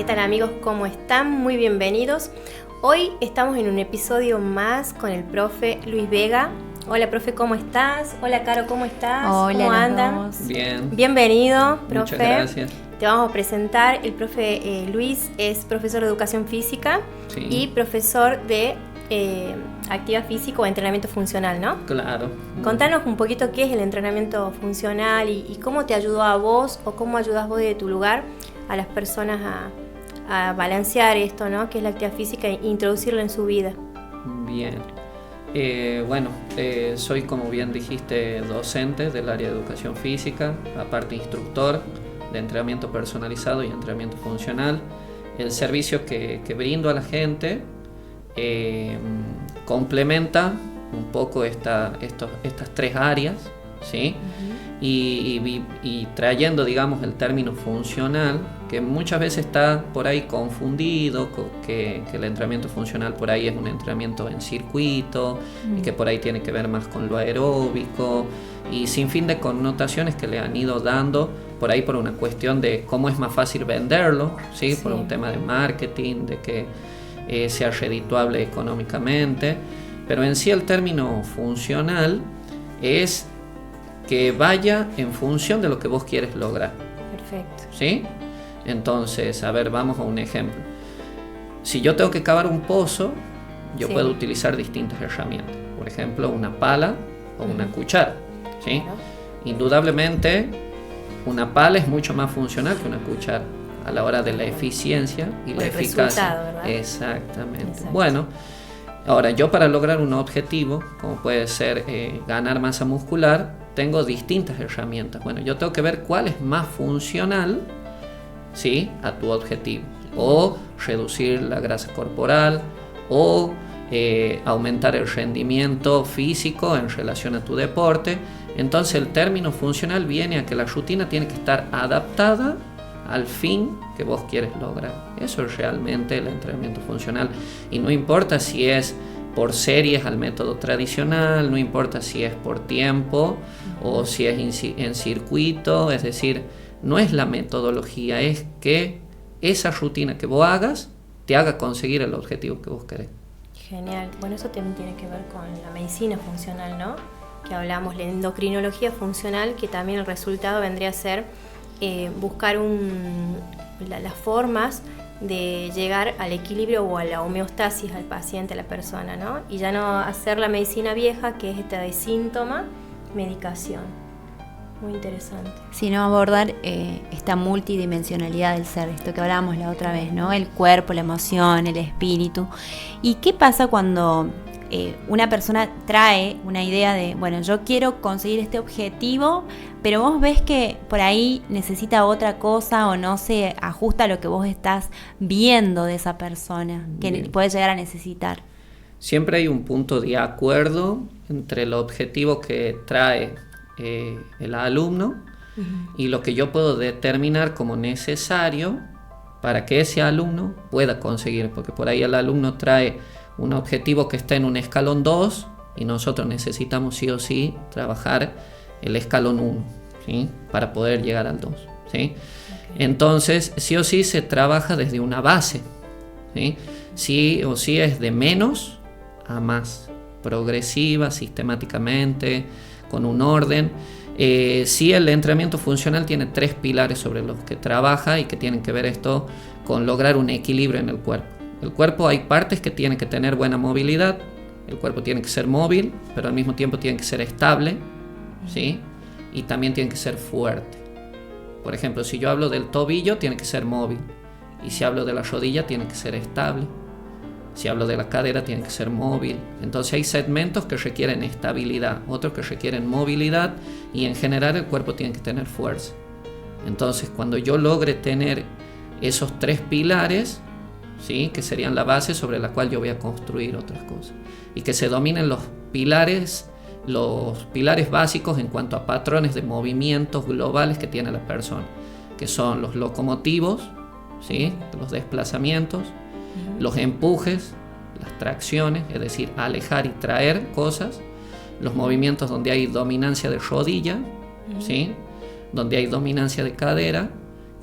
¿Qué tal amigos? ¿Cómo están? Muy bienvenidos. Hoy estamos en un episodio más con el profe Luis Vega. Hola profe, ¿cómo estás? Hola Caro, ¿cómo estás? Hola, ¿Cómo andan? Bien. Bienvenido, profe. Muchas gracias. Te vamos a presentar. El profe Luis es profesor de educación física y profesor de actividad física o entrenamiento funcional, ¿no? Claro. Contanos un poquito qué es el entrenamiento funcional y cómo te ayudó a vos o cómo ayudas vos de tu lugar a las personas a balancear esto, ¿no? Que es la actividad física e introducirlo en su vida. Bien. Soy, como bien dijiste, docente del área de educación física, aparte instructor de entrenamiento personalizado y entrenamiento funcional. El servicio que brindo a la gente complementa un poco estas tres áreas, ¿sí? Y trayendo, digamos, el término funcional, que muchas veces está por ahí confundido, que el entrenamiento funcional por ahí es un entrenamiento en circuito, y que por ahí tiene que ver más con lo aeróbico, y sin fin de connotaciones que le han ido dando, por ahí por una cuestión de cómo es más fácil venderlo, ¿sí? Por un tema de marketing, de que sea redituable económicamente, pero en sí el término funcional es que vaya en función de lo que vos quieres lograr. Perfecto. ¿Sí? Entonces, a ver, vamos a un ejemplo. Si yo tengo que cavar un pozo, yo puedo utilizar distintas herramientas. Por ejemplo, una pala o una cuchara. ¿Sí? Claro. Indudablemente, una pala es mucho más funcional que una cuchara a la hora de la eficiencia y la eficacia. ¿Verdad? Exactamente. Exacto. Bueno, ahora yo para lograr un objetivo, como puede ser ganar masa muscular, tengo distintas herramientas. Bueno, yo tengo que ver cuál es más funcional, ¿sí?, a tu objetivo. O reducir la grasa corporal, o aumentar el rendimiento físico en relación a tu deporte. Entonces el término funcional viene a que la rutina tiene que estar adaptada al fin que vos quieres lograr. Eso es realmente el entrenamiento funcional. Y no importa si es por series al método tradicional, no importa si es por tiempo o si es en circuito, es decir, no es la metodología, es que esa rutina que vos hagas te haga conseguir el objetivo que vos querés. Genial. Bueno, eso también tiene que ver con la medicina funcional, ¿no? Que hablamos, la endocrinología funcional, que también el resultado vendría a ser buscar las formas de llegar al equilibrio o a la homeostasis al paciente, a la persona, ¿no? Y ya no hacer la medicina vieja, que es esta de síntoma, medicación. Muy interesante. Sino abordar esta multidimensionalidad del ser, esto que hablábamos la otra vez, ¿no? El cuerpo, la emoción, el espíritu. ¿Y qué pasa cuando una persona trae una idea de, bueno, yo quiero conseguir este objetivo, pero vos ves que por ahí necesita otra cosa o no se ajusta a lo que vos estás viendo de esa persona que puede llegar a necesitar? Siempre hay un punto de acuerdo entre el objetivo que trae el alumno y lo que yo puedo determinar como necesario para que ese alumno pueda conseguir, porque por ahí el alumno trae un objetivo que está en un escalón 2 y nosotros necesitamos sí o sí trabajar el escalón 1, ¿sí?, para poder llegar al 2, ¿sí? Okay. Entonces, sí o sí se trabaja desde una base, ¿sí? Sí o sí es de menos a más, progresiva, sistemáticamente, con un orden. Sí, el entrenamiento funcional tiene 3 pilares sobre los que trabaja y que tienen que ver esto con lograr un equilibrio en el cuerpo. El cuerpo, hay partes que tienen que tener buena movilidad, el cuerpo tiene que ser móvil, pero al mismo tiempo tiene que ser estable, ¿sí? Y también tiene que ser fuerte. Por ejemplo, si yo hablo del tobillo, tiene que ser móvil, y si hablo de la rodilla, tiene que ser estable. Si hablo de la cadera, tiene que ser móvil. Entonces hay segmentos que requieren estabilidad, otros que requieren movilidad, y en general el cuerpo tiene que tener fuerza. Entonces, cuando yo logre tener esos 3 pilares, ¿sí?, que serían la base sobre la cual yo voy a construir otras cosas, y que se dominen los pilares básicos en cuanto a patrones de movimientos globales que tiene la persona, que son los locomotivos, ¿sí?, los desplazamientos, los empujes, las tracciones, es decir, alejar y traer cosas, los movimientos donde hay dominancia de rodilla, ¿sí?, donde hay dominancia de cadera,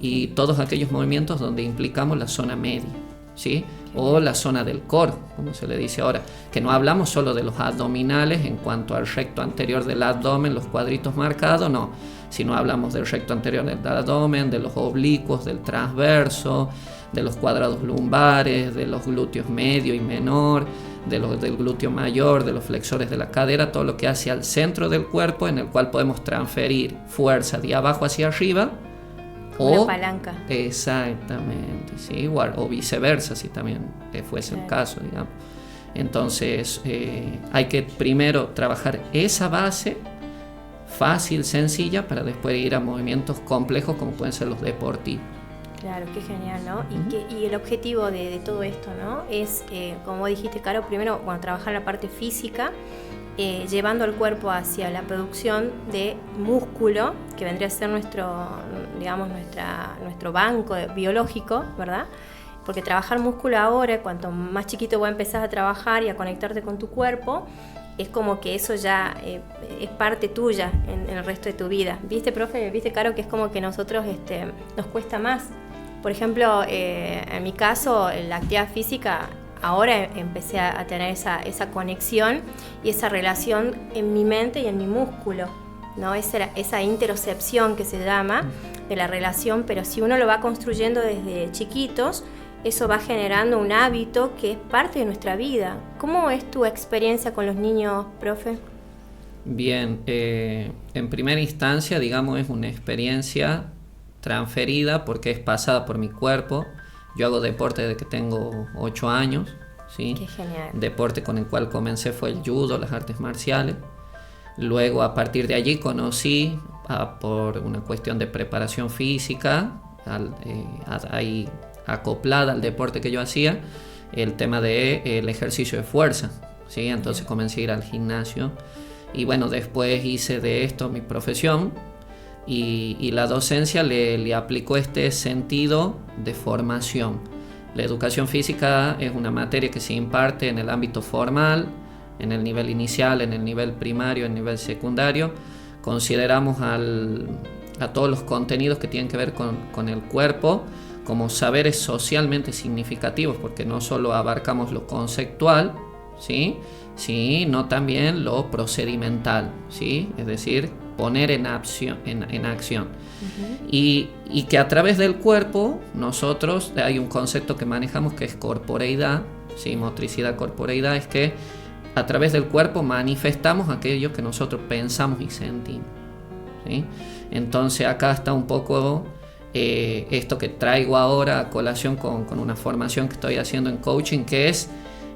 y todos aquellos movimientos donde implicamos la zona media, ¿sí? O la zona del core, como se le dice ahora, que no hablamos solo de los abdominales en cuanto al recto anterior del abdomen, los cuadritos marcados, no, sino hablamos del recto anterior del abdomen, de los oblicuos, del transverso, de los cuadrados lumbares, de los glúteos medio y menor, del glúteo mayor, de los flexores de la cadera, todo lo que hace al centro del cuerpo, en el cual podemos transferir fuerza de abajo hacia arriba. Una palanca. Exactamente, sí, igual, o viceversa, si también fuese el caso, digamos. Entonces, hay que primero trabajar esa base fácil, sencilla, para después ir a movimientos complejos como pueden ser los deportivos. Claro, qué genial, ¿no? Y el objetivo de todo esto, ¿no? Es, como dijiste, Caro, primero, trabajar la parte física, llevando al cuerpo hacia la producción de músculo, que vendría a ser nuestro banco biológico, ¿verdad? Porque trabajar músculo ahora, cuanto más chiquito vos empezás a trabajar y a conectarte con tu cuerpo, es como que eso ya es parte tuya en el resto de tu vida. ¿Viste, profe? ¿Viste, Caro? Que es como que nosotros nos cuesta más. Por ejemplo, en mi caso, la actividad física, ahora empecé a tener esa conexión y esa relación en mi mente y en mi músculo, ¿no? Esa interocepción que se llama de la relación, pero si uno lo va construyendo desde chiquitos, eso va generando un hábito que es parte de nuestra vida. ¿Cómo es tu experiencia con los niños, profe? Bien, en primera instancia, digamos, es una experiencia transferida porque es pasada por mi cuerpo. Yo hago deporte desde que tengo 8 años, ¿sí? Qué genial. Deporte con el cual comencé fue el judo, las artes marciales. Luego, a partir de allí, conocí, por una cuestión de preparación física, ahí acoplada al deporte que yo hacía, el tema del ejercicio de fuerza, ¿sí? Entonces comencé a ir al gimnasio y bueno, después hice de esto mi profesión y la docencia le aplicó este sentido de formación. La educación física es una materia que se imparte en el ámbito formal, en el nivel inicial, en el nivel primario, en el nivel secundario. Consideramos a todos los contenidos que tienen que ver con el cuerpo como saberes socialmente significativos, porque no solo abarcamos lo conceptual, ¿sí? Sino también lo procedimental, ¿sí? Es decir, poner en acción. Uh-huh. Y que a través del cuerpo nosotros, hay un concepto que manejamos que es corporeidad, ¿sí? Motricidad, corporeidad, es que a través del cuerpo manifestamos aquello que nosotros pensamos y sentimos, ¿sí? Entonces acá está un poco esto que traigo ahora a colación con una formación que estoy haciendo en coaching, que es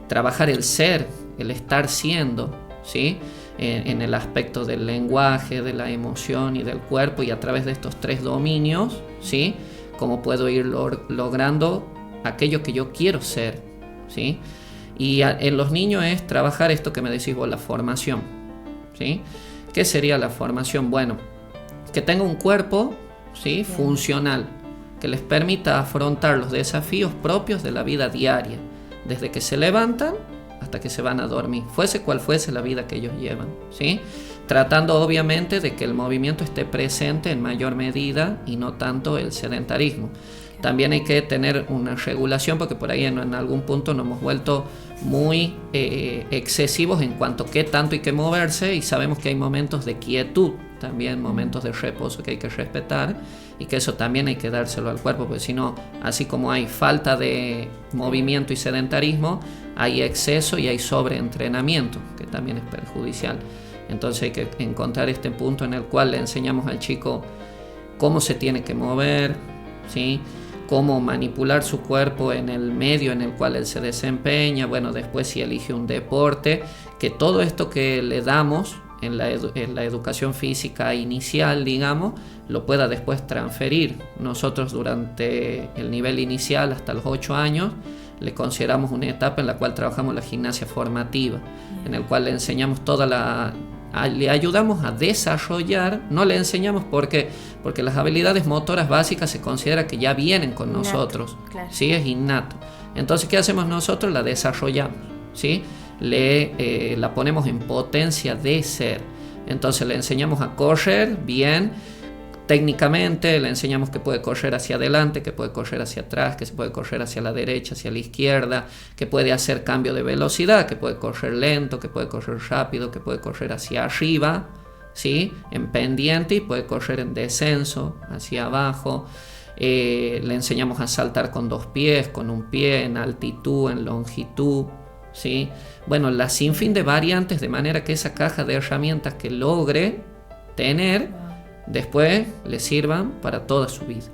trabajar el ser, el estar siendo, ¿sí? En el aspecto del lenguaje, de la emoción y del cuerpo, y a través de estos 3 dominios, ¿sí? Cómo puedo ir logrando aquello que yo quiero ser, ¿sí? Y en los niños es trabajar esto que me decís vos, la formación, ¿sí? ¿Qué sería la formación? Bueno, que tenga un cuerpo, ¿sí? Funcional, que les permita afrontar los desafíos propios de la vida diaria, desde que se levantan hasta que se van a dormir, fuese cual fuese la vida que ellos llevan, ¿sí? Tratando obviamente de que el movimiento esté presente en mayor medida y no tanto el sedentarismo. También hay que tener una regulación, porque por ahí en algún punto nos hemos vuelto muy excesivos en cuanto a qué tanto hay que moverse, y sabemos que hay momentos de quietud, también momentos de reposo que hay que respetar, y que eso también hay que dárselo al cuerpo, porque si no, así como hay falta de movimiento y sedentarismo, hay exceso y hay sobreentrenamiento, que también es perjudicial. Entonces hay que encontrar este punto en el cual le enseñamos al chico cómo se tiene que mover, ¿sí? Cómo manipular su cuerpo en el medio en el cual él se desempeña. Bueno, después si elige un deporte, que todo esto que le damos en la educación física inicial, digamos, lo pueda después transferir. Nosotros durante el nivel inicial hasta los 8 años le consideramos una etapa en la cual trabajamos la gimnasia formativa, en el cual le enseñamos le ayudamos a desarrollar, no le enseñamos porque las habilidades motoras básicas se considera que ya vienen con innato, nosotros, claro. ¿Sí? Es innato. Entonces, ¿qué hacemos nosotros? La desarrollamos, ¿sí? La ponemos en potencia de ser. Entonces le enseñamos a correr bien, técnicamente le enseñamos que puede correr hacia adelante, que puede correr hacia atrás, que se puede correr hacia la derecha, hacia la izquierda, que puede hacer cambio de velocidad, que puede correr lento, que puede correr rápido, que puede correr hacia arriba, ¿sí? En pendiente, y puede correr en descenso, hacia abajo. Le enseñamos a saltar con 2 pies, con un pie, en altitud, en longitud, ¿sí? Bueno, la sinfín de variantes, de manera que esa caja de herramientas que logre tener, después le sirvan para toda su vida.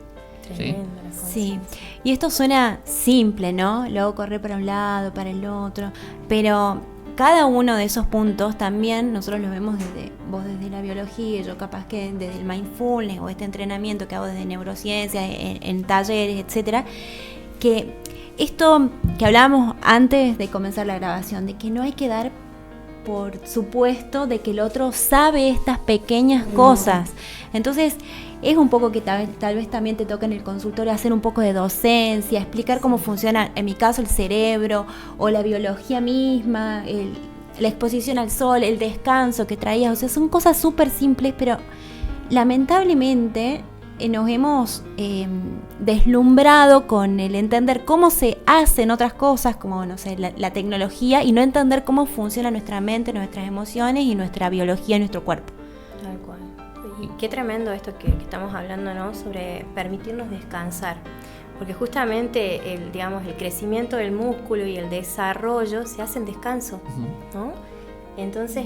¿Sí? Sí, y esto suena simple, ¿no? Luego correr para un lado, para el otro, pero cada uno de esos puntos también nosotros los vemos vos desde la biología, yo capaz que desde el mindfulness o este entrenamiento que hago desde neurociencia, en talleres, etcétera, que esto que hablábamos antes de comenzar la grabación, de que no hay que dar por supuesto de que el otro sabe estas pequeñas cosas. Entonces es un poco que tal vez también te toca en el consultorio hacer un poco de docencia, explicar cómo funciona, en mi caso, el cerebro o la biología misma, la exposición al sol, el descanso que traías. O sea, son cosas súper simples, pero lamentablemente nos hemos deslumbrado con el entender cómo se hacen otras cosas, como no sé, la tecnología, y no entender cómo funciona nuestra mente, nuestras emociones y nuestra biología y nuestro cuerpo. Tal cual. Y qué tremendo esto que estamos hablando, ¿no? Sobre permitirnos descansar. Porque justamente el crecimiento del músculo y el desarrollo se hace en descanso, ¿no? Entonces,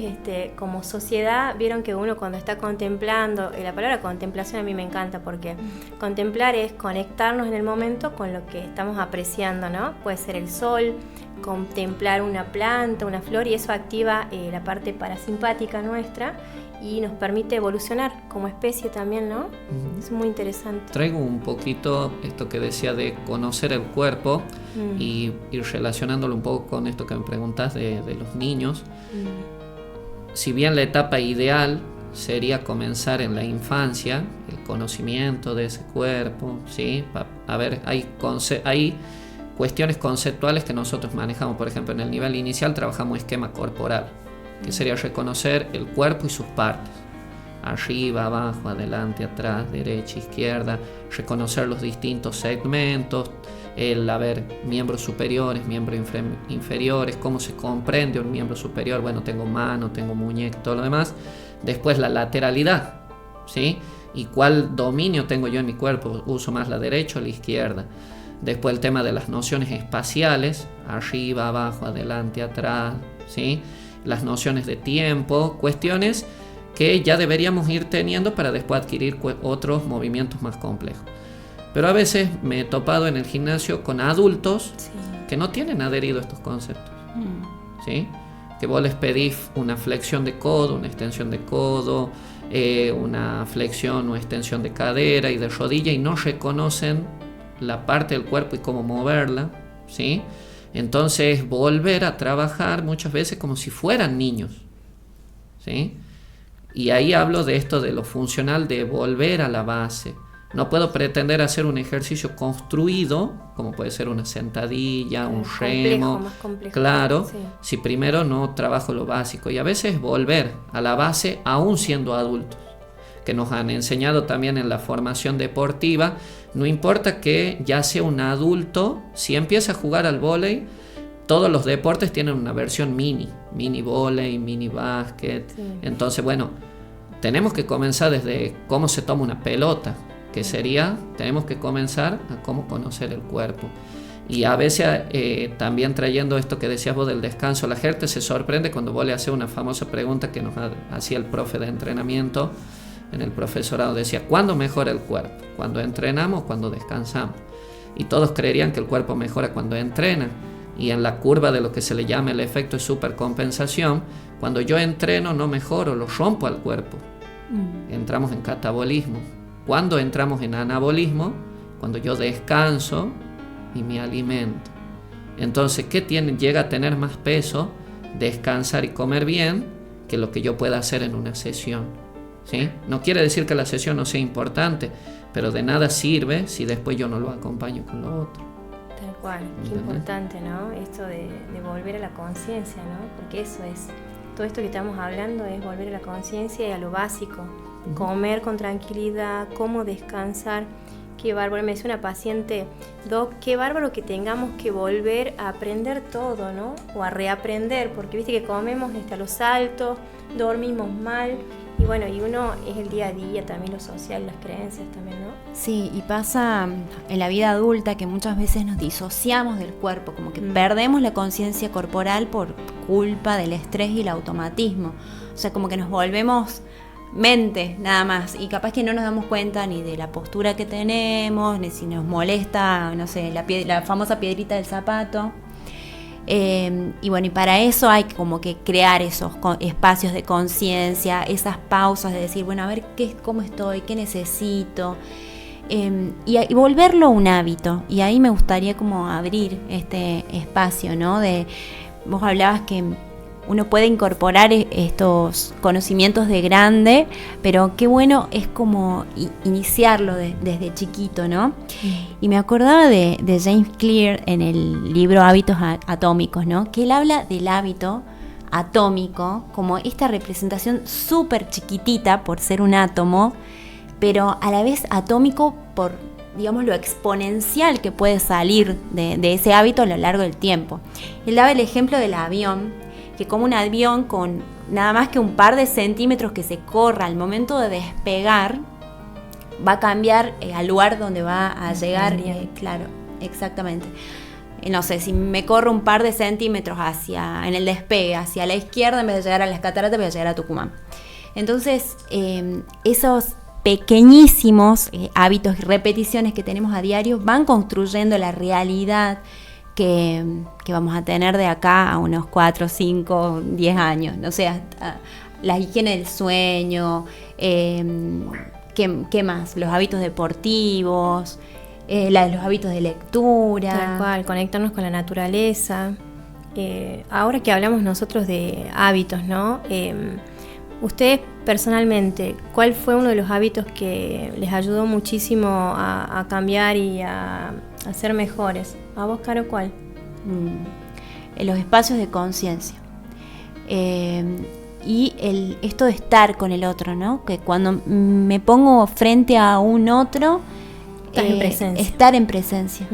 como sociedad, vieron que uno cuando está contemplando, la palabra contemplación a mí me encanta, porque contemplar es conectarnos en el momento con lo que estamos apreciando, ¿no? Puede ser el sol, contemplar una planta, una flor, y eso activa la parte parasimpática nuestra y nos permite evolucionar como especie también, ¿no? Es muy interesante. Traigo un poquito esto que decía de conocer el cuerpo y ir relacionándolo un poco con esto que me preguntas de los niños. Si bien la etapa ideal sería comenzar en la infancia, el conocimiento de ese cuerpo, ¿sí? A ver, hay cuestiones conceptuales que nosotros manejamos. Por ejemplo, en el nivel inicial trabajamos esquema corporal, que sería reconocer el cuerpo y sus partes, arriba, abajo, adelante, atrás, derecha, izquierda, reconocer los distintos segmentos, miembros superiores, miembros inferiores, cómo se comprende un miembro superior. Bueno, tengo mano, tengo muñeca, todo lo demás. Después la lateralidad, ¿sí? Y cuál dominio tengo yo en mi cuerpo, uso más la derecha o la izquierda. Después el tema de las nociones espaciales, arriba, abajo, adelante, atrás, ¿sí? Las nociones de tiempo, cuestiones que ya deberíamos ir teniendo para después adquirir otros movimientos más complejos. Pero a veces me he topado en el gimnasio con adultos que no tienen adherido a estos conceptos, ¿sí? Que vos les pedís una flexión de codo, una extensión de codo, una flexión o extensión de cadera y de rodilla, y no reconocen la parte del cuerpo y cómo moverla, ¿sí? Entonces volver a trabajar muchas veces como si fueran niños, ¿sí? Y ahí hablo de esto de lo funcional, de volver a la base. No puedo pretender hacer un ejercicio construido, como puede ser una sentadilla, un remo, más complejo. Claro, sí. Si primero no trabajo lo básico. Y a veces volver a la base aún siendo adultos, que nos han enseñado también en la formación deportiva. No importa que ya sea un adulto, si empieza a jugar al vóley, todos los deportes tienen una versión mini vóley, mini básquet. Sí. Entonces, bueno, tenemos que comenzar desde cómo se toma una pelota, que sería, tenemos que comenzar a cómo conocer el cuerpo. Y a veces también trayendo esto que decías vos del descanso, la gente se sorprende cuando vos le haces una famosa pregunta que nos hacía el profe de entrenamiento en el profesorado. Decía, ¿cuándo mejora el cuerpo? ¿Cuando entrenamos o cuando descansamos? Y todos creerían que el cuerpo mejora cuando entrena. Y en la curva de lo que se le llama el efecto de supercompensación, cuando yo entreno no mejoro, lo rompo al cuerpo. Entramos en catabolismo. ¿Cuándo entramos en anabolismo? Cuando yo descanso y me alimento. Entonces, ¿qué llega a tener más peso? Descansar y comer bien que lo que yo pueda hacer en una sesión, ¿sí? No quiere decir que la sesión no sea importante, pero de nada sirve si después yo no lo acompaño con lo otro. Tal cual, qué importante, ¿no? Esto de volver a la conciencia, ¿no? Porque eso es, todo esto que estamos hablando es volver a la conciencia y a lo básico, comer con tranquilidad, cómo descansar. Qué bárbaro, me decía una paciente, Doc, qué bárbaro que tengamos que volver a aprender todo, ¿no? O a reaprender, porque viste que comemos a los saltos, dormimos mal, y bueno, y uno es el día a día, también lo social, las creencias también, ¿no? Sí, y pasa en la vida adulta que muchas veces nos disociamos del cuerpo, como que perdemos la conciencia corporal por culpa del estrés y el automatismo. O sea, como que nos volvemos mente nada más, y capaz que no nos damos cuenta ni de la postura que tenemos, ni si nos molesta, no sé, la famosa piedrita del zapato. Y bueno, y para eso hay como que crear esos espacios de conciencia, esas pausas de decir, bueno, a ver cómo estoy, qué necesito, y volverlo un hábito. Y ahí me gustaría como abrir este espacio, ¿no? Vos hablabas que uno puede incorporar estos conocimientos de grande, pero qué bueno es como iniciarlo desde chiquito, ¿no? Y me acordaba de James Clear en el libro Hábitos Atómicos, ¿no? Que él habla del hábito atómico como esta representación súper chiquitita por ser un átomo, pero a la vez atómico por, digamos, lo exponencial que puede salir de ese hábito a lo largo del tiempo. Él daba el ejemplo del avión, que como un avión con nada más que un par de centímetros que se corra al momento de despegar, va a cambiar al lugar donde va a llegar. Claro, exactamente. No sé, si me corro un par de centímetros en el despegue, hacia la izquierda, en vez de llegar a las cataratas, voy a llegar a Tucumán. Entonces, esos pequeñísimos hábitos y repeticiones que tenemos a diario van construyendo la realidad que vamos a tener de acá a unos 4, 5, 10 años. No sé, hasta la higiene del sueño, ¿qué más? Los hábitos deportivos, los hábitos de lectura. Tal cual, conectarnos con la naturaleza. Ahora que hablamos nosotros de hábitos, ¿no? Ustedes personalmente, ¿cuál fue uno de los hábitos que les ayudó muchísimo a cambiar y a ser mejores? ¿A vos, Caro, cuál? En los espacios de conciencia. Y esto de estar con el otro, ¿no? Que cuando me pongo frente a un otro, estar en presencia.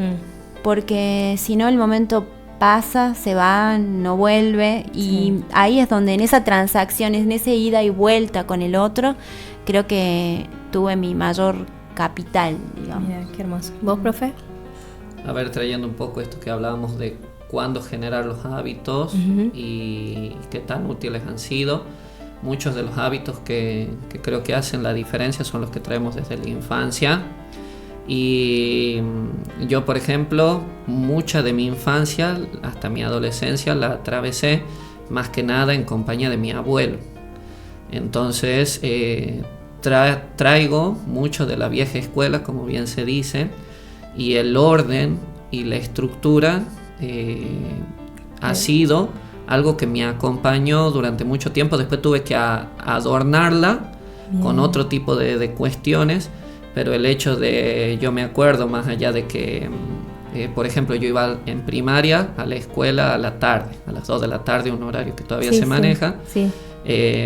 Porque si no, el momento pasa, se va, no vuelve, y ahí es donde en esa transacción, en esa ida y vuelta con el otro, creo que tuve mi mayor capital, digamos. Mira, qué hermoso. ¿Vos, profe? A ver, trayendo un poco esto que hablábamos de cuándo generar los hábitos y qué tan útiles han sido. Muchos de los hábitos que creo que hacen la diferencia son los que traemos desde la infancia. Y yo, por ejemplo, mucha de mi infancia hasta mi adolescencia la atravesé más que nada en compañía de mi abuelo. Entonces traigo mucho de la vieja escuela, como bien se dice, y el orden y la estructura ha sido algo que me acompañó durante mucho tiempo. Después tuve que adornarla con otro tipo de cuestiones. Pero el hecho de, yo me acuerdo, más allá de que, por ejemplo, yo iba en primaria a la escuela a la tarde, a las 2 de la tarde, un horario que todavía se maneja. Sí.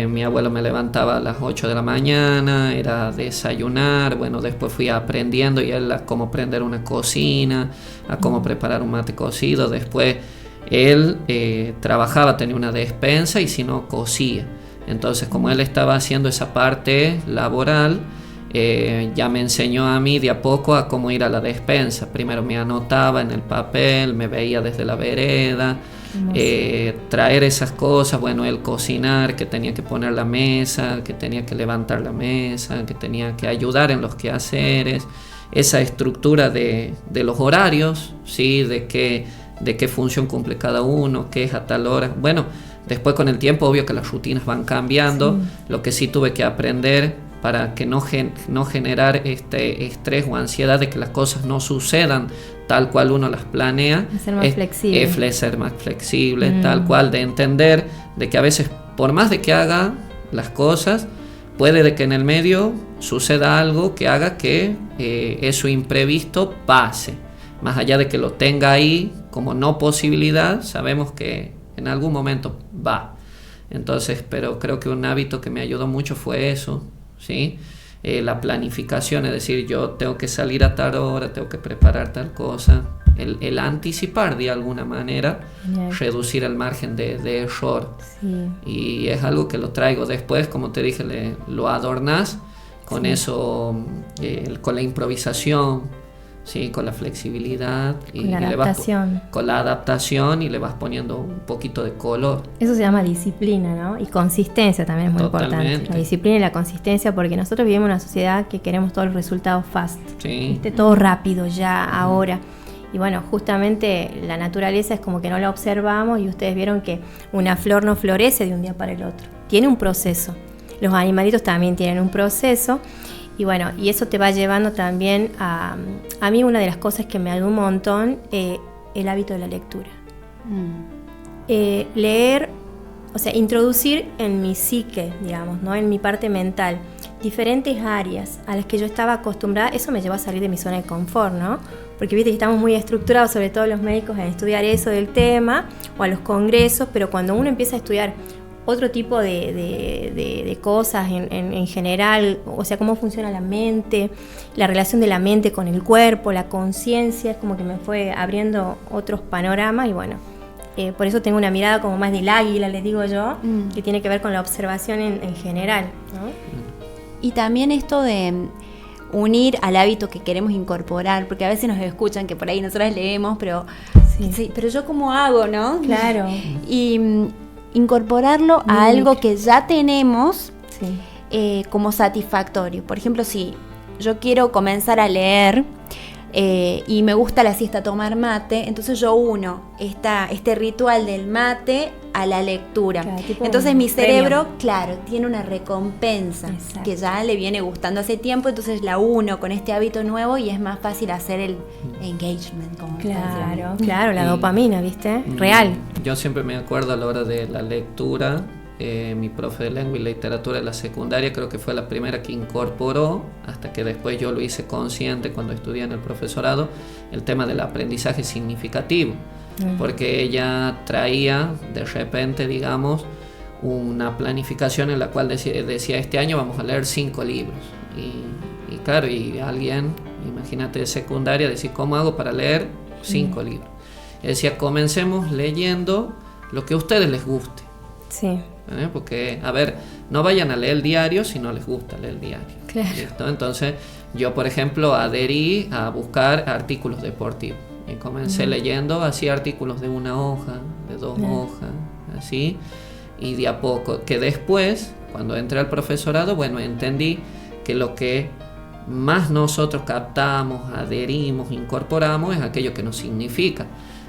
Mi abuelo me levantaba a las 8 de la mañana, era desayunar. Bueno, después fui aprendiendo y él a cómo prender una cocina, a cómo preparar un mate cocido. Después él trabajaba, tenía una despensa y si no, cosía. Entonces, como él estaba haciendo esa parte laboral, ya me enseñó a mí de a poco a cómo ir a la despensa. Primero me anotaba en el papel, me veía desde la vereda, traer esas cosas, bueno, el cocinar, que tenía que poner la mesa, que tenía que levantar la mesa, que tenía que ayudar en los quehaceres, esa estructura de los horarios, ¿sí? de qué función cumple cada uno, qué es a tal hora. Bueno, después con el tiempo, obvio que las rutinas van cambiando. Lo que sí tuve que aprender para que no generar este estrés o ansiedad de que las cosas no sucedan tal cual uno las planea. Ser más flexible. Ser más flexible, tal cual, de entender de que a veces, por más de que haga las cosas, puede de que en el medio suceda algo que haga que eso imprevisto pase. Más allá de que lo tenga ahí como no posibilidad, sabemos que en algún momento va. Entonces, pero creo que un hábito que me ayudó mucho fue eso. ¿sí? La planificación, es decir, yo tengo que salir a tal hora, tengo que preparar tal cosa, el anticipar de alguna manera, reducir el margen de error. Sí. Y es algo que lo traigo después, como te dije, lo adornas con eso, con la improvisación, ¿sí? Con la flexibilidad y la adaptación. Con la adaptación, y le vas poniendo un poquito de color. Eso se llama disciplina, ¿no? Y consistencia también es muy importante. La disciplina y la consistencia, porque nosotros vivimos en una sociedad que queremos todos los resultados fast. Sí. Todo rápido, ya, ahora. Y bueno, justamente la naturaleza es como que no la observamos, y ustedes vieron que una flor no florece de un día para el otro. Tiene un proceso. Los animalitos también tienen un proceso. Y bueno, y eso te va llevando también a mí una de las cosas que me ayuda un montón, el hábito de la lectura. Leer, o sea, introducir en mi psique, digamos, ¿no? En mi parte mental, diferentes áreas a las que yo estaba acostumbrada. Eso me llevó a salir de mi zona de confort, ¿no? Porque viste que estamos muy estructurados, sobre todo los médicos, en estudiar eso del tema, o a los congresos, pero cuando uno empieza a estudiar otro tipo de cosas en general, o sea, cómo funciona la mente, la relación de la mente con el cuerpo, la conciencia, es como que me fue abriendo otros panoramas. Y bueno, por eso tengo una mirada como más del águila, les digo yo, que tiene que ver con la observación en general, ¿no? Y también esto de unir al hábito que queremos incorporar, porque a veces nos escuchan que por ahí nosotras leemos, pero sí, pero yo cómo hago, ¿no? Claro. Y incorporarlo a algo que ya tenemos, como satisfactorio. Por ejemplo, si yo quiero comenzar a leer y me gusta la siesta tomar mate, entonces yo uno este ritual del mate a la lectura. Claro, entonces mi cerebro, claro, tiene una recompensa. Exacto. Que ya le viene gustando hace tiempo, entonces la uno con este hábito nuevo y es más fácil hacer el engagement. Como claro, la dopamina, ¿viste? Real. Yo siempre me acuerdo a la hora de la lectura, mi profe de lengua y literatura de la secundaria creo que fue la primera que incorporó, hasta que después yo lo hice consciente cuando estudié en el profesorado, el tema del aprendizaje significativo. Porque ella traía de repente, digamos, una planificación en la cual decía este año vamos a leer 5 libros. Y claro, y alguien, imagínate de secundaria, decir ¿cómo hago para leer 5 libros? Y decía, comencemos leyendo lo que a ustedes les guste. Sí. Porque, a ver, no vayan a leer el diario si no les gusta leer el diario. Claro. ¿Listo? Entonces, yo, por ejemplo, adherí a buscar artículos deportivos. Y comencé leyendo así artículos de 1 hoja, de 2 hojas, así. Y de a poco, que después, cuando entré al profesorado, bueno, entendí que lo que más nosotros captamos, adherimos, incorporamos, es aquello que nos significa.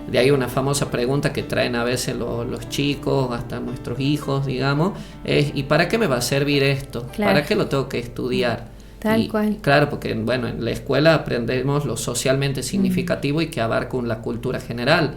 De ahí una famosa pregunta que traen a veces los chicos, hasta nuestros hijos, digamos, es ¿y para qué me va a servir esto? Claro. ¿Para qué lo tengo que estudiar? Tal cual. Claro, porque bueno, en la escuela aprendemos lo socialmente significativo y que abarca la cultura general.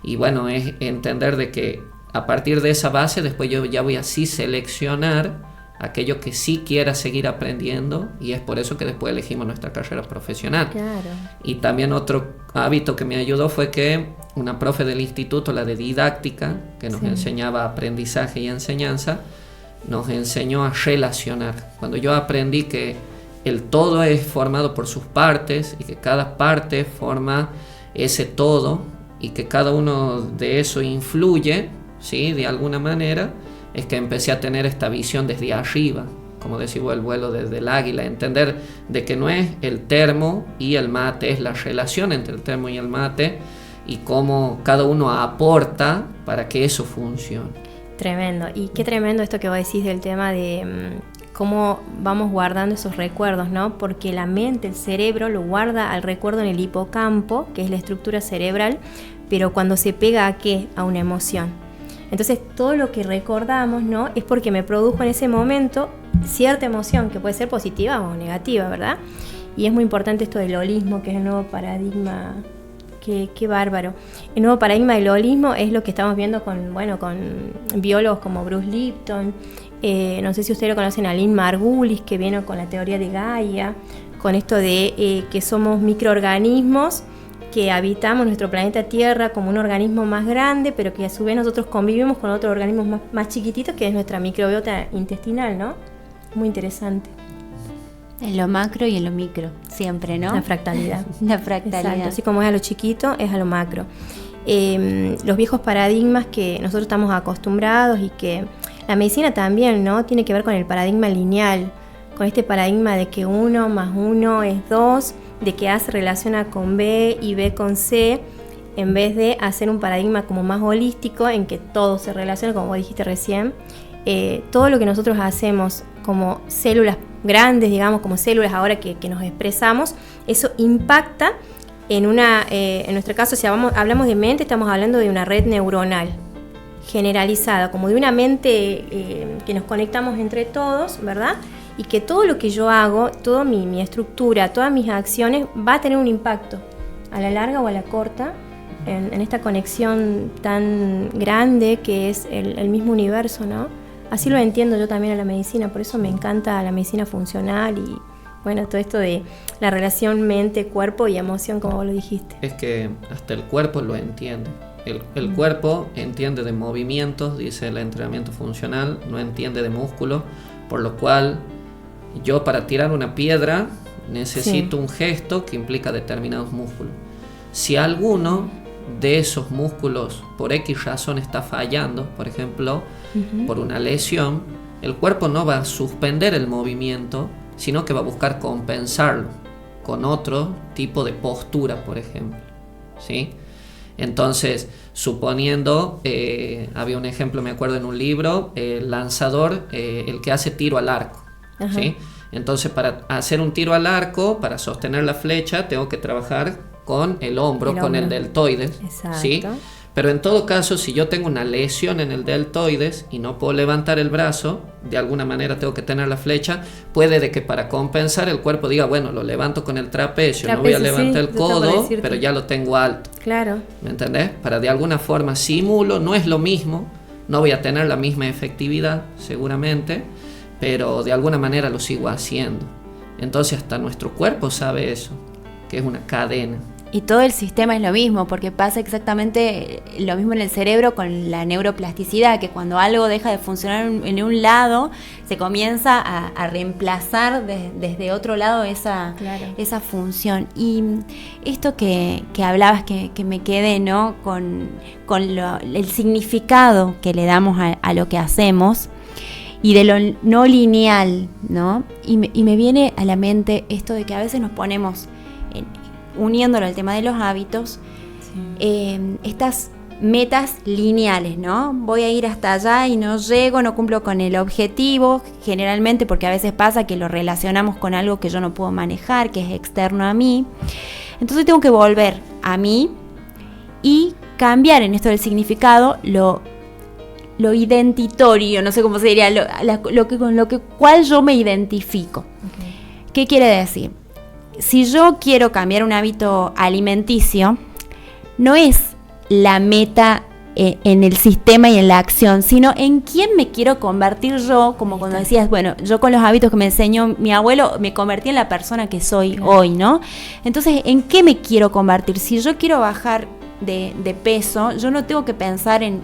Y bueno, es entender de que a partir de esa base después yo ya voy así seleccionar aquello que sí quiera seguir aprendiendo, y es por eso que después elegimos nuestra carrera profesional. Claro. Y también otro hábito que me ayudó fue que una profe del instituto, la de didáctica, que nos enseñaba aprendizaje y enseñanza, nos enseñó a relacionar. Cuando yo aprendí que el todo es formado por sus partes y que cada parte forma ese todo y que cada uno de eso influye, ¿sí? De alguna manera, es que empecé a tener esta visión desde arriba, como decimos, el vuelo desde el águila, entender de que no es el termo y el mate, es la relación entre el termo y el mate y cómo cada uno aporta para que eso funcione. Tremendo, y qué tremendo esto que vos decís del tema de cómo vamos guardando esos recuerdos, ¿no? Porque la mente, el cerebro, lo guarda al recuerdo en el hipocampo, que es la estructura cerebral, pero cuando se pega ¿a qué? A una emoción. Entonces todo lo que recordamos, ¿no? Es porque me produjo en ese momento cierta emoción, que puede ser positiva o negativa, ¿verdad? Y es muy importante esto del holismo, que es el nuevo paradigma. Qué bárbaro. El nuevo paradigma del holismo es lo que estamos viendo con biólogos como Bruce Lipton. No sé si ustedes lo conocen a Lynn Margulis, que viene con la teoría de Gaia, con esto de que somos microorganismos que habitamos nuestro planeta Tierra como un organismo más grande, pero que a su vez nosotros convivimos con otros organismos más chiquititos, que es nuestra microbiota intestinal, ¿no? Muy interesante. En lo macro y en lo micro, siempre, ¿no? La fractalidad. La fractalidad. Exacto, así como es a lo chiquito, es a lo macro. Los viejos paradigmas que nosotros estamos acostumbrados y que la medicina también, ¿no? Tiene que ver con el paradigma lineal, con este paradigma de que 1 más 1 es 2, de que A se relaciona con B y B con C, en vez de hacer un paradigma como más holístico en que todo se relaciona, como vos dijiste recién. Todo lo que nosotros hacemos como células grandes, digamos, como células ahora que nos expresamos, eso impacta en nuestro caso, si hablamos de mente, estamos hablando de una red neuronal generalizada, como de una mente que nos conectamos entre todos, ¿verdad? Y que todo lo que yo hago, toda mi estructura, todas mis acciones va a tener un impacto a la larga o a la corta en esta conexión tan grande que es el mismo universo, ¿no? Así lo entiendo yo también a la medicina, por eso me encanta la medicina funcional y bueno, todo esto de la relación mente, cuerpo y emoción, como vos lo dijiste. Es que hasta el cuerpo lo entiende. El cuerpo entiende de movimientos, dice el entrenamiento funcional, no entiende de músculos, por lo cual yo para tirar una piedra necesito un gesto que implica determinados músculos. Si alguno de esos músculos por X razón está fallando, por ejemplo, por una lesión, el cuerpo no va a suspender el movimiento, sino que va a buscar compensarlo con otro tipo de postura, por ejemplo, ¿sí? Entonces, suponiendo, había un ejemplo, me acuerdo en un libro, el lanzador, el que hace tiro al arco, ¿sí? Entonces, para hacer un tiro al arco, para sostener la flecha, tengo que trabajar con el hombro, con el deltoides, ¿sí? Pero en todo caso, si yo tengo una lesión en el deltoides y no puedo levantar el brazo, de alguna manera tengo que tener la flecha, puede de que para compensar el cuerpo diga, bueno, lo levanto con el trapecio, no voy a levantar el codo, pero ya lo tengo alto. Claro. ¿Me entendés? Para de alguna forma simulo, no es lo mismo, no voy a tener la misma efectividad seguramente, pero de alguna manera lo sigo haciendo. Entonces hasta nuestro cuerpo sabe eso, que es una cadena. Y todo el sistema es lo mismo, porque pasa exactamente lo mismo en el cerebro con la neuroplasticidad, que cuando algo deja de funcionar en un lado, se comienza a reemplazar desde otro lado esa función. Y esto que hablabas, que me quedé, ¿no? con el significado que le damos a lo que hacemos y de lo no lineal, ¿no? Y me viene a la mente esto de que a veces nos ponemos uniéndolo al tema de los hábitos, estas metas lineales, ¿no? Voy a ir hasta allá y no llego, no cumplo con el objetivo, generalmente porque a veces pasa que lo relacionamos con algo que yo no puedo manejar, que es externo a mí. Entonces tengo que volver a mí y cambiar en esto del significado lo identitario, no sé cómo se diría, con lo cual yo me identifico. ¿Qué quiere decir? Si yo quiero cambiar un hábito alimenticio, no es la meta en el sistema y en la acción, sino en quién me quiero convertir yo, como cuando decías, bueno, yo con los hábitos que me enseñó mi abuelo me convertí en la persona que soy hoy, ¿no? Entonces, ¿en qué me quiero convertir? Si yo quiero bajar de peso, yo no tengo que pensar en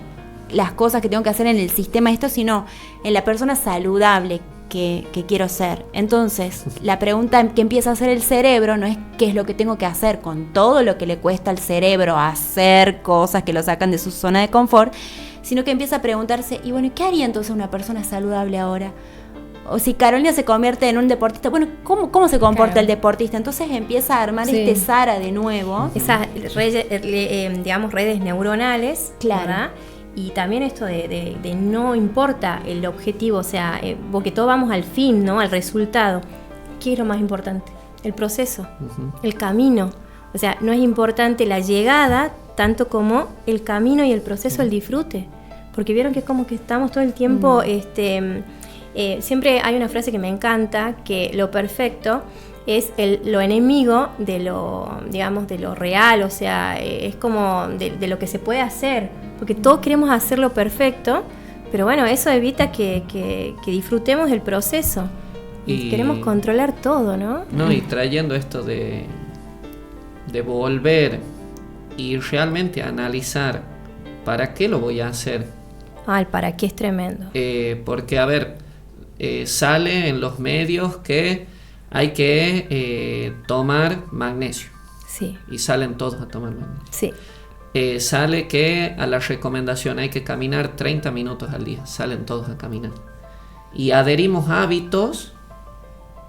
las cosas que tengo que hacer en el sistema esto, sino en la persona saludable que quiero ser. Entonces, la pregunta que empieza a hacer el cerebro no es qué es lo que tengo que hacer con todo lo que le cuesta al cerebro hacer cosas que lo sacan de su zona de confort, sino que empieza a preguntarse, y bueno, ¿qué haría entonces una persona saludable ahora? O si Carolina se convierte en un deportista, bueno, ¿cómo se comporta el deportista? Entonces empieza a armar este Sara de nuevo. Esas redes neuronales, ¿verdad? Y también esto de no importa el objetivo, o sea, porque todos vamos al fin, ¿no? Al resultado. ¿Qué es lo más importante? El proceso, el camino. O sea, no es importante la llegada tanto como el camino y el proceso, el disfrute. Porque vieron que es como que estamos todo el tiempo, siempre hay una frase que me encanta, que lo perfecto es lo enemigo de lo, digamos, de lo real, o sea, es como de lo que se puede hacer, porque todos queremos hacerlo perfecto, pero bueno, eso evita que disfrutemos del proceso. Y queremos controlar todo, ¿no? No, y trayendo esto de volver y realmente analizar ¿para qué lo voy a hacer? El para qué es tremendo. Porque, a ver, sale en los medios que hay que tomar magnesio. Sí. Y salen todos a tomar magnesio. Sí. Sale que a la recomendación hay que caminar 30 minutos al día. Salen todos a caminar. Y adherimos hábitos,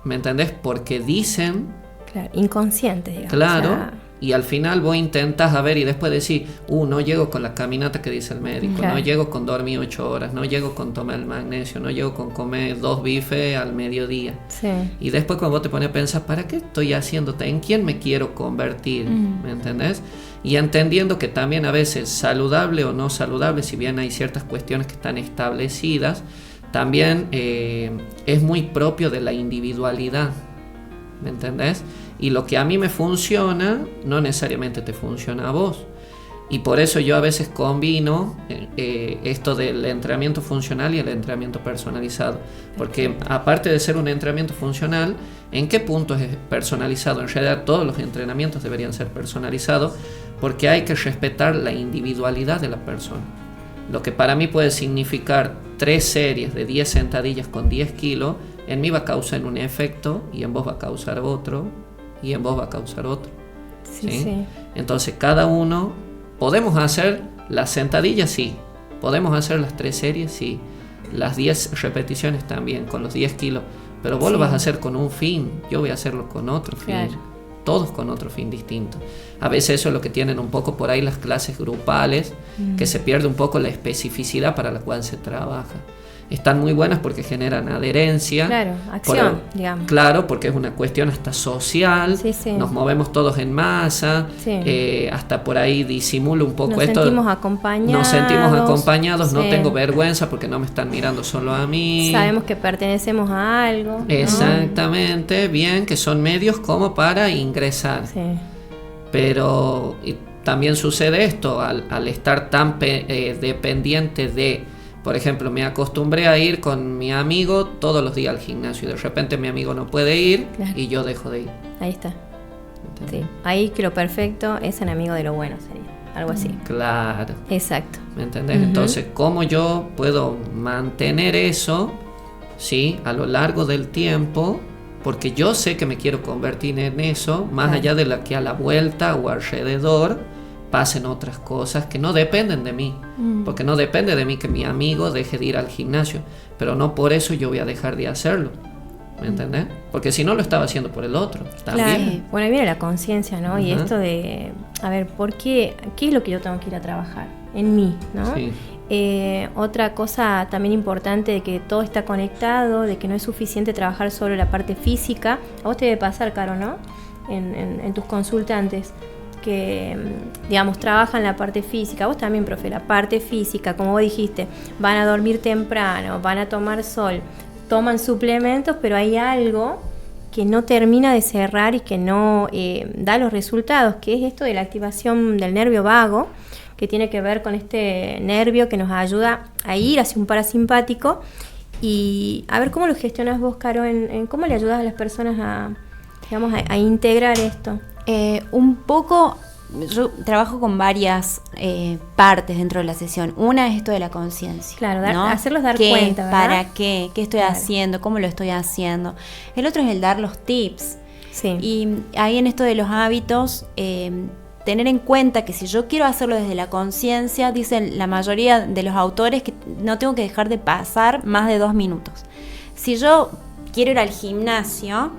¿me entendés? Porque dicen... Claro, inconscientes, digamos. Claro. O sea, y al final vos intentás a ver y después decís, no llego con la caminata que dice el médico, claro. no llego con dormir 8 horas, no llego con tomar el magnesio, no llego con comer 2 bifes al mediodía. sí. Y después cuando vos te pones a pensar, ¿para qué estoy haciendo? ¿En quién me quiero convertir? ¿Me entendés? Y entendiendo que también a veces saludable o no saludable, si bien hay ciertas cuestiones que están establecidas, también es muy propio de la individualidad, ¿me entendés? Y lo que a mí me funciona, no necesariamente te funciona a vos. Y por eso yo a veces combino esto del entrenamiento funcional y el entrenamiento personalizado. Porque aparte de ser un entrenamiento funcional, ¿en qué punto es personalizado? En realidad todos los entrenamientos deberían ser personalizados porque hay que respetar la individualidad de la persona. Lo que para mí puede significar 3 series de 10 sentadillas con 10 kilos, en mí va a causar un efecto y en vos va a causar otro y en vos va a causar otro. Sí, ¿sí? sí. Entonces cada uno, podemos hacer las sentadillas, sí. Podemos hacer las 3 series, sí. Las 10 repeticiones también, con los 10 kilos. Pero vos Sí. lo vas a hacer con un fin, yo voy a hacerlo con otro fin. Claro. Todos con otro fin distinto. A veces eso es lo que tienen un poco por ahí las clases grupales, que se pierde un poco la especificidad para la cual se trabaja. Están muy buenas porque generan adherencia. Claro, acción, digamos. Claro, porque es una cuestión hasta social. Sí, sí. Nos movemos todos en masa. Sí. Hasta por ahí disimula un poco Nos esto. sentimos acompañados. Nos sentimos acompañados, no Sí. tengo vergüenza porque no me están mirando solo a mí. Sabemos que pertenecemos a algo, ¿no? Exactamente, bien, que son medios como para ingresar. Sí. Pero también sucede esto, al estar tan dependiente de, por ejemplo, me acostumbré a ir con mi amigo todos los días al gimnasio y de repente mi amigo no puede ir Claro. y yo dejo de ir. Ahí está. ¿Entendés? Sí. Ahí que lo perfecto es enemigo de lo bueno, sería. Algo así. Claro, Exacto. ¿me entendés? Ujú. Entonces, ¿cómo yo puedo mantener eso, sí, a lo largo del tiempo? Porque yo sé que me quiero convertir en eso, más Claro. allá de la que a la vuelta o alrededor pasen otras cosas que no dependen de mí. Porque no depende de mí que mi amigo deje de ir al gimnasio, pero no por eso yo voy a dejar de hacerlo. ¿Me entendés? Porque si no lo estaba haciendo por el otro. También. Claro. Bueno, ahí viene la conciencia, ¿no? Y Ajá. esto de, a ver, ¿por qué? ¿Qué es lo que yo tengo que ir a trabajar? En mí, ¿no? Sí. Otra cosa también importante de que todo está conectado, de que no es suficiente trabajar solo la parte física. A vos te debe pasar, Caro, ¿no? En tus consultantes que, digamos, trabajan la parte física. Vos también, profe, la parte física, como vos dijiste, van a dormir temprano, van a tomar sol, toman suplementos, pero hay algo que no termina de cerrar y que no da los resultados, que es esto de la activación del nervio vago, que tiene que ver con este nervio que nos ayuda a ir hacia un parasimpático. Y a ver cómo lo gestionas vos, Caro, en cómo le ayudas a las personas a, digamos, a integrar esto. Un poco, yo trabajo con varias partes dentro de la sesión. Una es esto de la conciencia. Claro, ¿no? hacerlos dar ¿Qué? cuenta, ¿verdad? ¿Para qué? ¿Qué estoy Claro. haciendo? ¿Cómo lo estoy haciendo? El otro es el dar los tips. Sí. Y ahí en esto de los hábitos, tener en cuenta que si yo quiero hacerlo desde la conciencia, dicen la mayoría de los autores que no tengo que dejar de pasar más de 2 minutos. Si yo quiero ir al gimnasio,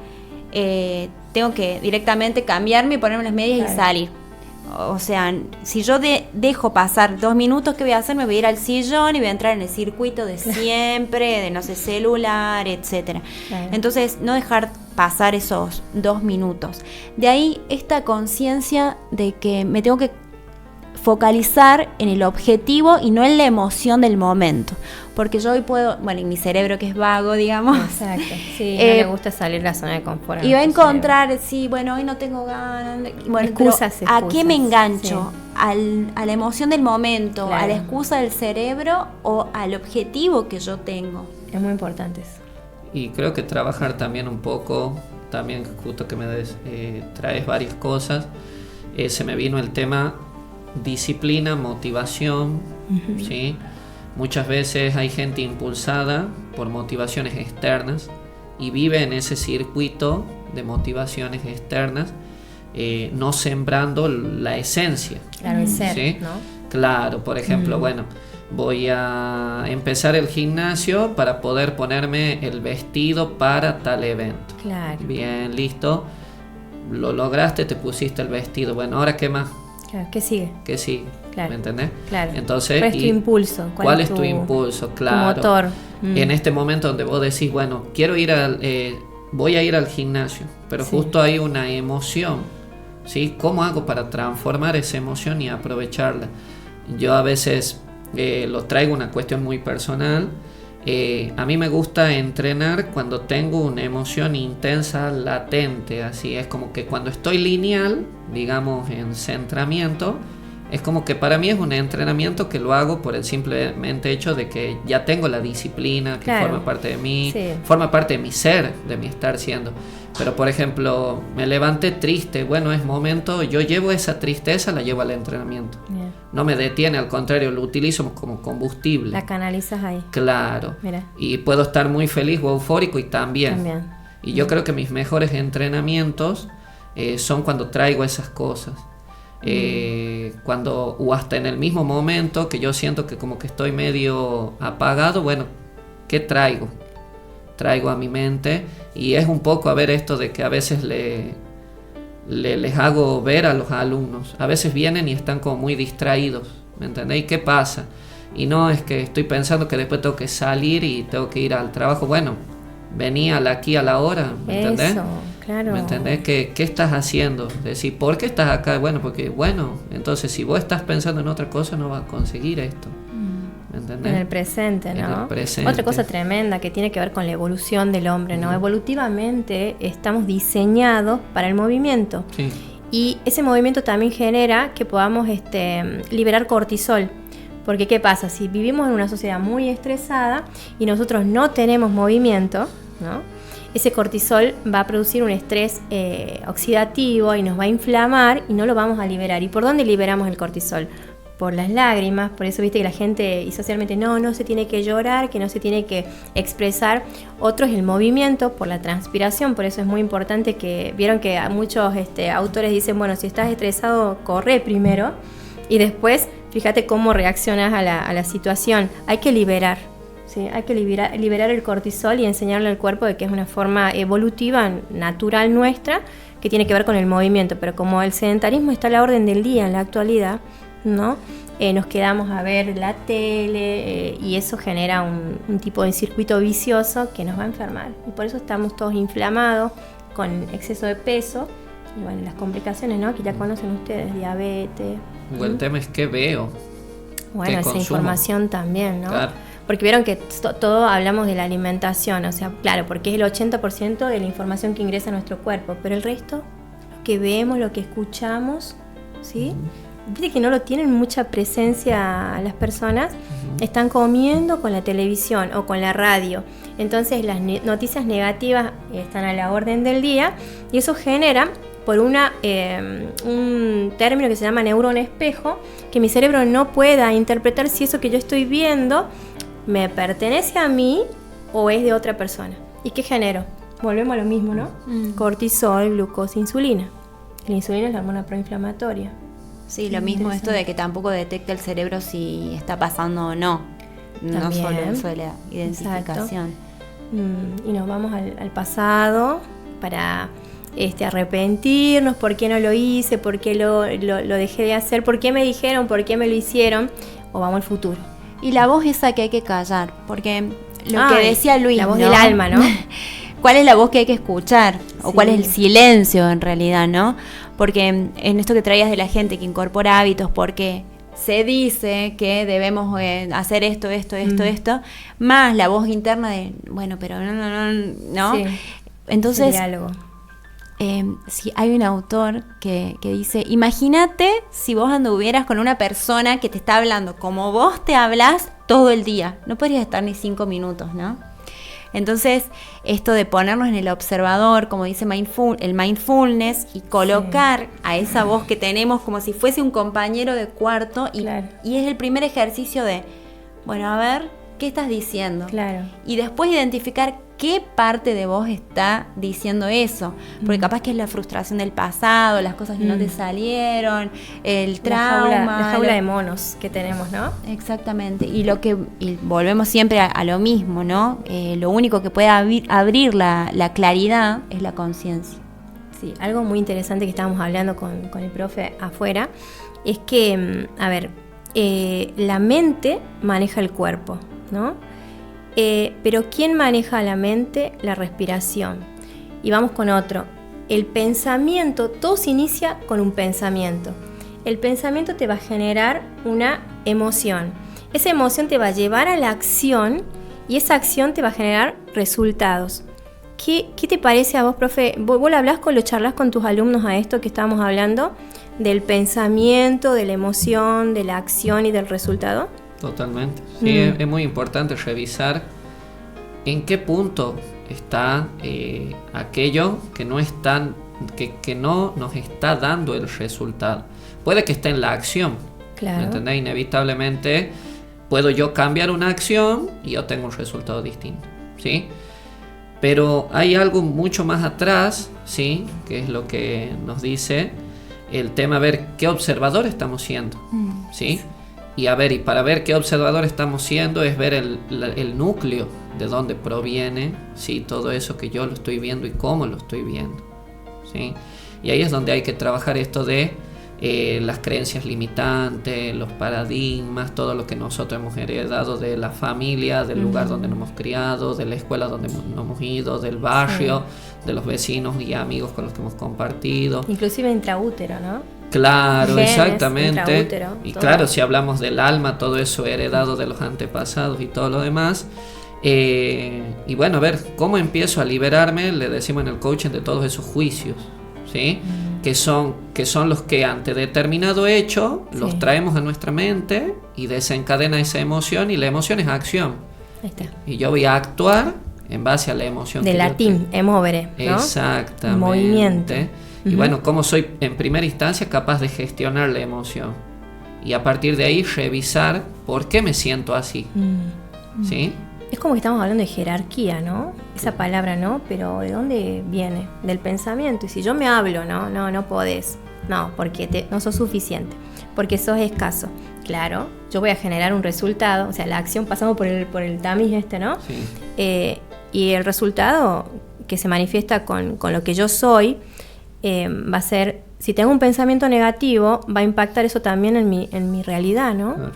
tengo que directamente cambiarme y ponerme las medias Claro. y salir. O sea, si yo dejo pasar 2 minutos, ¿qué voy a hacer? Me voy a ir al sillón y voy a entrar en el circuito de siempre, de no sé, celular, etcétera. Claro. Entonces, no dejar pasar esos 2 minutos. De ahí esta conciencia de que me tengo que focalizar en el objetivo y no en la emoción del momento. Porque yo hoy puedo, bueno, en mi cerebro que es vago, digamos, Exacto. Sí, no Eh, le gusta salir de la zona de confort. y va a nuestro encontrar, sí, bueno, hoy no tengo ganas. Bueno, Excusas, pero ¿a excusas, qué me engancho? sí. A la emoción del momento, Claro. a la excusa del cerebro o al objetivo que yo tengo. cerebro. Es muy importante eso. Y creo que trabajar también un poco, también justo que me traes varias cosas, se me vino el tema disciplina, motivación, ¿sí? Muchas veces hay gente impulsada por motivaciones externas y vive en ese circuito de motivaciones externas, no sembrando la esencia. Claro, el ser, ¿sí? ¿no? Claro, por ejemplo, bueno, voy a empezar el gimnasio para poder ponerme el vestido para tal evento. Claro. Bien, listo. Lo lograste, te pusiste el vestido. Bueno, ¿ahora qué más? Claro, ¿qué sigue? ¿Qué sigue? Claro. ¿Me entendés? Claro. Entonces, ¿Cuál es tu impulso? ¿Cuál es tu impulso? Claro. Tu motor. En este momento donde vos decís, bueno, voy a ir al gimnasio, pero Sí. justo hay una emoción, ¿sí? ¿Cómo hago para transformar esa emoción y aprovecharla? Yo a veces lo traigo una cuestión muy personal. A mí me gusta entrenar cuando tengo una emoción intensa, latente, así es como que cuando estoy lineal, digamos en centramiento, es como que para mí es un entrenamiento que lo hago por el simplemente hecho de que ya tengo la disciplina, que Claro. forma parte de mí, Sí. forma parte de mi ser, de mi estar siendo. Pero por ejemplo, me levanté triste, bueno, es momento, yo llevo esa tristeza, la llevo al entrenamiento. Bien. No me detiene, al contrario, lo utilizo como combustible. La canalizas ahí. Claro. Mira. Y puedo estar muy feliz o eufórico y también. También. Y yo creo que mis mejores entrenamientos son cuando traigo esas cosas. O hasta en el mismo momento que yo siento que como que estoy medio apagado, bueno, ¿qué traigo? Traigo a mi mente, y es un poco a ver esto de que a veces les hago ver a los alumnos. A veces vienen y están como muy distraídos, ¿me entendéis? ¿Qué pasa? Y no es que estoy pensando que después tengo que salir y tengo que ir al trabajo. Bueno, vení aquí a la hora, ¿me entendés? Eso, claro. ¿Me entendés? ¿Qué estás haciendo? Decir, ¿por qué estás acá? Bueno, porque, entonces si vos estás pensando en otra cosa no vas a conseguir esto. ¿Me entendés? En el presente, ¿no? En el presente. Otra cosa tremenda que tiene que ver con la evolución del hombre, ¿no? Evolutivamente estamos diseñados para el movimiento. Sí. Y ese movimiento también genera que podamos liberar cortisol. Porque ¿qué pasa? Si vivimos en una sociedad muy estresada y nosotros no tenemos movimiento, ¿no? Ese cortisol va a producir un estrés oxidativo y nos va a inflamar y no lo vamos a liberar. ¿Y por dónde liberamos el cortisol? Por las lágrimas. Por eso viste que la gente y socialmente no se tiene que llorar, que no se tiene que expresar. Otro es el movimiento, por la transpiración. Por eso es muy importante que vieron que muchos autores dicen, bueno, si estás estresado, corre primero y después fíjate cómo reaccionas a la situación. Hay que liberar, ¿sí? Hay que liberar el cortisol y enseñarle al cuerpo de que es una forma evolutiva, natural nuestra, que tiene que ver con el movimiento. Pero como el sedentarismo está a la orden del día en la actualidad, ¿no? Nos quedamos a ver la tele y eso genera un tipo de circuito vicioso que nos va a enfermar. Y por eso estamos todos inflamados, con exceso de peso. Y bueno, las complicaciones, ¿no? Que ya conocen ustedes, diabetes. El tema es que veo. Bueno, que esa consumo. Información también, ¿no? Claro. Porque vieron que todo hablamos de la alimentación, o sea, claro, porque es el 80% de la información que ingresa a nuestro cuerpo, pero el resto, lo que vemos, lo que escuchamos, ¿sí? Viste que no lo tienen mucha presencia las personas, están comiendo con la televisión o con la radio. Entonces las noticias negativas están a la orden del día y eso genera por un término que se llama neurona espejo, que mi cerebro no pueda interpretar si eso que yo estoy viendo me pertenece a mí o es de otra persona. ¿Y qué genero? Volvemos a lo mismo, ¿no? Cortisol, glucosa, insulina. La insulina es la hormona proinflamatoria. Sí, lo mismo esto de que tampoco detecta el cerebro si está pasando o no. No También. solo eso de la identificación. Y nos vamos al pasado para arrepentirnos, por qué no lo hice, por qué lo dejé de hacer, por qué me dijeron, por qué me lo hicieron, o vamos al futuro. Y la voz esa que hay que callar, porque lo que decía Luis, la voz ¿no? del alma, ¿no? ¿Cuál es la voz que hay que escuchar? O Sí. cuál es el silencio en realidad, ¿no? Porque en esto que traías de la gente que incorpora hábitos, porque se dice que debemos hacer esto, más la voz interna de, bueno, pero no. Sí. Entonces, El diálogo. si hay un autor que dice, imagínate si vos anduvieras con una persona que te está hablando como vos te hablas todo el día, no podrías estar ni 5 minutos, ¿no? Entonces, esto de ponernos en el observador, como dice el mindfulness, y colocar a esa voz que tenemos como si fuese un compañero de cuarto, Claro. y es el primer ejercicio de, bueno, a ver, qué estás diciendo. Claro. Y después identificar qué parte de vos está diciendo eso. Porque capaz que es la frustración del pasado, las cosas que no te salieron, el trauma. La jaula de monos que tenemos, ¿no? Exactamente. Y volvemos siempre a lo mismo, ¿no? Lo único que puede abrir la claridad es la conciencia. Sí, algo muy interesante que estábamos hablando con el profe afuera es que, la mente maneja el cuerpo, ¿no? Pero ¿quién maneja la mente? La respiración. Y vamos con otro. El pensamiento, todo se inicia con un pensamiento. El pensamiento te va a generar una emoción. Esa emoción te va a llevar a la acción y esa acción te va a generar resultados. ¿Qué te parece a vos, profe? ¿Vos lo charlás con tus alumnos a esto que estábamos hablando? Del pensamiento, de la emoción, de la acción y del resultado. Totalmente. Sí, es muy importante revisar en qué punto está aquello que no nos está dando el resultado. Puede que esté en la acción. Claro. ¿Entendés? Inevitablemente puedo yo cambiar una acción y yo tengo un resultado distinto. ¿Sí? Pero hay algo mucho más atrás, ¿sí? Que es lo que nos dice el tema, a ver qué observador estamos siendo. ¿Sí? Y para ver qué observador estamos siendo es ver el núcleo de dónde proviene, ¿sí? Todo eso que yo lo estoy viendo y cómo lo estoy viendo, ¿sí? Y ahí es donde hay que trabajar esto de las creencias limitantes, los paradigmas, todo lo que nosotros hemos heredado de la familia, del lugar donde nos hemos criado, de la escuela donde nos hemos ido, del barrio, de los vecinos y amigos con los que hemos compartido. Inclusive intraútero, ¿no? Claro, Genes, exactamente. intraútero, Y todo. claro, si hablamos del alma, todo eso heredado de los antepasados y todo lo demás. Y bueno, a ver, ¿cómo empiezo a liberarme? Le decimos en el coaching de todos esos juicios, ¿sí? Que son los que ante determinado hecho los traemos a nuestra mente y desencadena esa emoción, y la emoción es acción. Ahí está. Y yo voy a actuar en base a la emoción. De latín, emovere, ¿no? Exactamente. Movimiento. Y bueno, cómo soy en primera instancia capaz de gestionar la emoción. Y a partir de ahí revisar por qué me siento así. ¿Sí? Es como que estamos hablando de jerarquía, ¿no? Esa palabra, ¿no? Pero ¿de dónde viene? Del pensamiento. Y si yo me hablo, no podés. No, porque no sos suficiente. Porque sos escaso. Claro, yo voy a generar un resultado. O sea, la acción pasamos por el tamiz ¿no? Sí. Y el resultado que se manifiesta con lo que yo soy va a ser, si tengo un pensamiento negativo, va a impactar eso también en mi realidad, ¿no? Claro.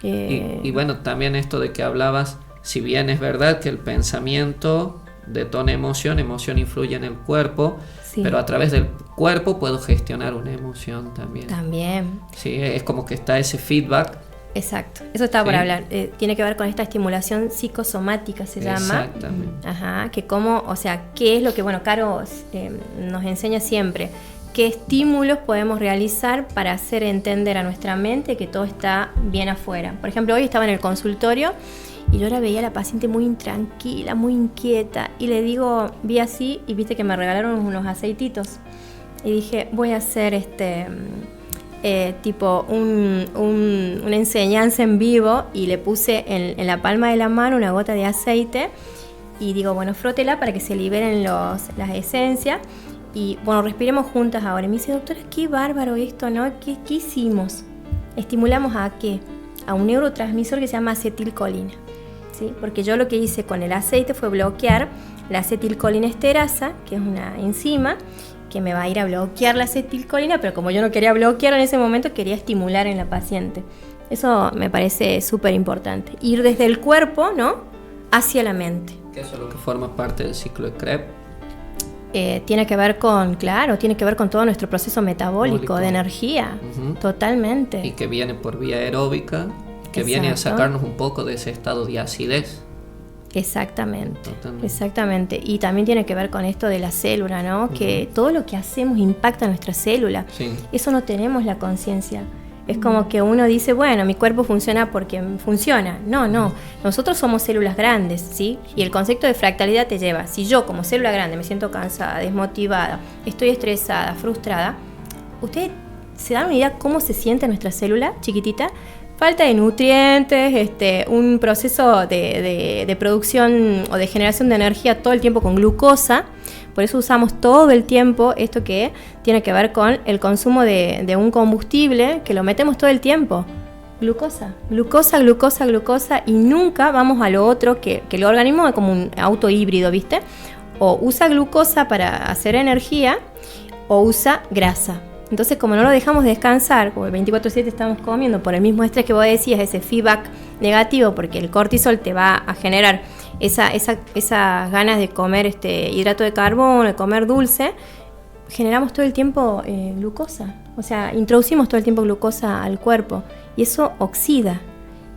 Y bueno, también esto de que hablabas, si bien es verdad que el pensamiento detona emoción influye en el cuerpo, sí, pero a través del cuerpo puedo gestionar una emoción también. También. Sí, es como que está ese feedback. Exacto, eso estaba por hablar. Tiene que ver con esta estimulación psicosomática, se llama. Exactamente. Ajá, que qué es lo que, Caro nos enseña siempre. ¿Qué estímulos podemos realizar para hacer entender a nuestra mente que todo está bien afuera? Por ejemplo, hoy estaba en el consultorio y yo la veía a la paciente muy intranquila, muy inquieta. Y le digo, vi así y viste que me regalaron unos aceititos. Y dije, voy a hacer tipo una enseñanza en vivo, y le puse en la palma de la mano una gota de aceite y digo, frótela para que se liberen las esencias y respiremos juntas ahora. Y me dice, doctora, qué bárbaro esto, ¿no? ¿Qué hicimos? Estimulamos ¿a qué? A un neurotransmisor que se llama acetilcolina, ¿sí? Porque yo lo que hice con el aceite fue bloquear la acetilcolinesterasa, que es una enzima que me va a ir a bloquear la acetilcolina, pero como yo no quería bloquear en ese momento, quería estimular en la paciente. Eso me parece súper importante. Ir desde el cuerpo, ¿no?, hacia la mente. Que eso es lo que forma parte del ciclo de Krebs. Tiene que ver con todo nuestro proceso metabólico de energía, totalmente. Y que viene por vía aeróbica, que viene a sacarnos un poco de ese estado de acidez. Exactamente. Y también tiene que ver con esto de la célula, ¿no? Que todo lo que hacemos impacta nuestra célula. Sí. Eso no tenemos la conciencia. Es como que uno dice, mi cuerpo funciona porque funciona. No. Nosotros somos células grandes, ¿sí? Y el concepto de fractalidad te lleva, si yo como célula grande me siento cansada, desmotivada, estoy estresada, frustrada, ¿ustedes se dan una idea cómo se siente nuestra célula chiquitita? falta de nutrientes, un proceso de producción o de generación de energía todo el tiempo con glucosa. Por eso usamos todo el tiempo esto que tiene que ver con el consumo de un combustible que lo metemos todo el tiempo. Glucosa, y nunca vamos a lo otro que el organismo es como un auto híbrido, ¿viste? O usa glucosa para hacer energía o usa grasa. Entonces, como no lo dejamos descansar, como el 24/7 estamos comiendo por el mismo estrés que vos decías, ese feedback negativo, porque el cortisol te va a generar esas ganas de comer hidrato de carbono, de comer dulce, generamos todo el tiempo glucosa. O sea, introducimos todo el tiempo glucosa al cuerpo y eso oxida.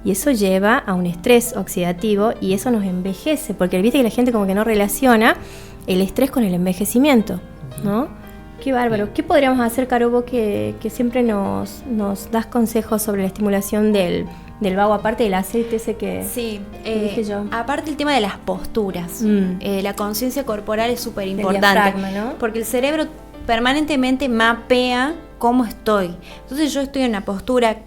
Y eso lleva a un estrés oxidativo y eso nos envejece, porque viste que la gente como que no relaciona el estrés con el envejecimiento, ¿no? Qué bárbaro. ¿Qué podríamos hacer, Caro, vos que siempre nos das consejos sobre la estimulación del vago, aparte del aceite ese que dije yo? Aparte el tema de las posturas, la conciencia corporal es súper importante, ¿no? Porque el cerebro permanentemente mapea cómo estoy. Entonces yo estoy en una postura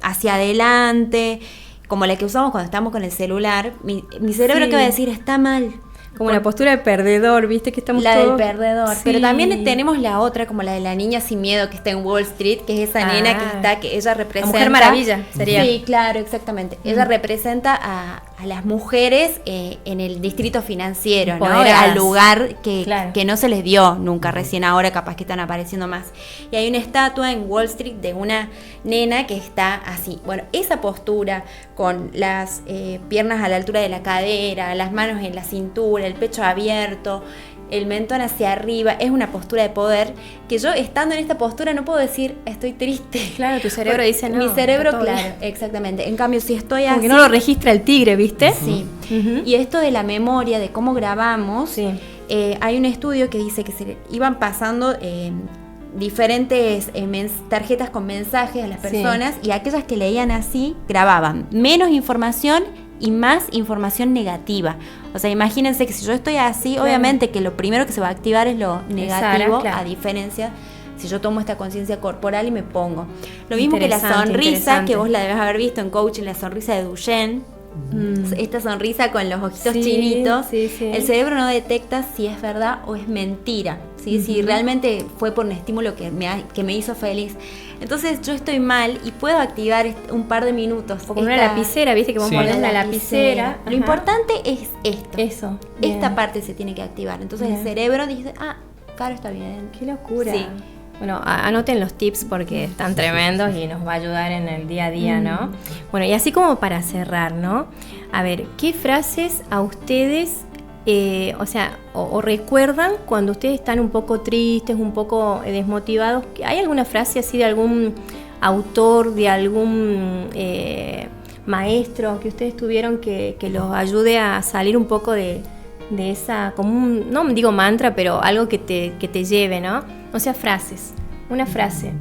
hacia adelante, como la que usamos cuando estamos con el celular, mi cerebro que va a decir está mal. Como la postura de perdedor, ¿viste? Que estamos la todos... del perdedor. Sí. Pero también tenemos la otra, como la de la niña sin miedo que está en Wall Street, que es esa nena que ella representa... La Mujer Maravilla, sería. Sí, claro, exactamente. Ella representa a las mujeres en el distrito financiero, ¿no? Al lugar que no se les dio nunca, recién ahora capaz que están apareciendo más. Y hay una estatua en Wall Street de una nena que está así. Bueno, esa postura con las piernas a la altura de la cadera, las manos en la cintura, el pecho abierto, el mentón hacia arriba, es una postura de poder que yo estando en esta postura no puedo decir estoy triste. Claro, tu cerebro dice no. Mi cerebro, claro, exactamente. En cambio, si estoy como así... que no lo registra el tigre, ¿viste? Sí. Y esto de la memoria, de cómo grabamos, hay un estudio que dice que se iban pasando diferentes tarjetas con mensajes a las personas y aquellas que leían así grababan menos información y más información negativa. O sea, imagínense que si yo estoy así, obviamente que lo primero que se va a activar es lo negativo, a diferencia si yo tomo esta conciencia corporal y me pongo. Lo mismo que la sonrisa, que vos la debes haber visto en coaching, la sonrisa de Duchenne. Esta sonrisa con los ojitos chinitos, el cerebro no detecta si es verdad o es mentira, ¿sí? Si realmente fue por un estímulo que me hizo feliz. Entonces yo estoy mal y puedo activar un par de minutos. O con una lapicera, viste que vamos a poner una lapicera. Lo importante es esto. Eso. Esta parte se tiene que activar. Entonces el cerebro dice, Caro está bien. Qué locura. Sí. Bueno, anoten los tips porque están tremendos y nos va a ayudar en el día a día, ¿no? Bueno, y así como para cerrar, ¿no? A ver, ¿qué frases a ustedes, o recuerdan cuando ustedes están un poco tristes, un poco desmotivados? ¿Hay alguna frase así de algún autor, de algún maestro que ustedes tuvieron que los ayude a salir un poco de esa, como un, no digo mantra, pero algo que te lleve, ¿no? O sea, frases, una frase.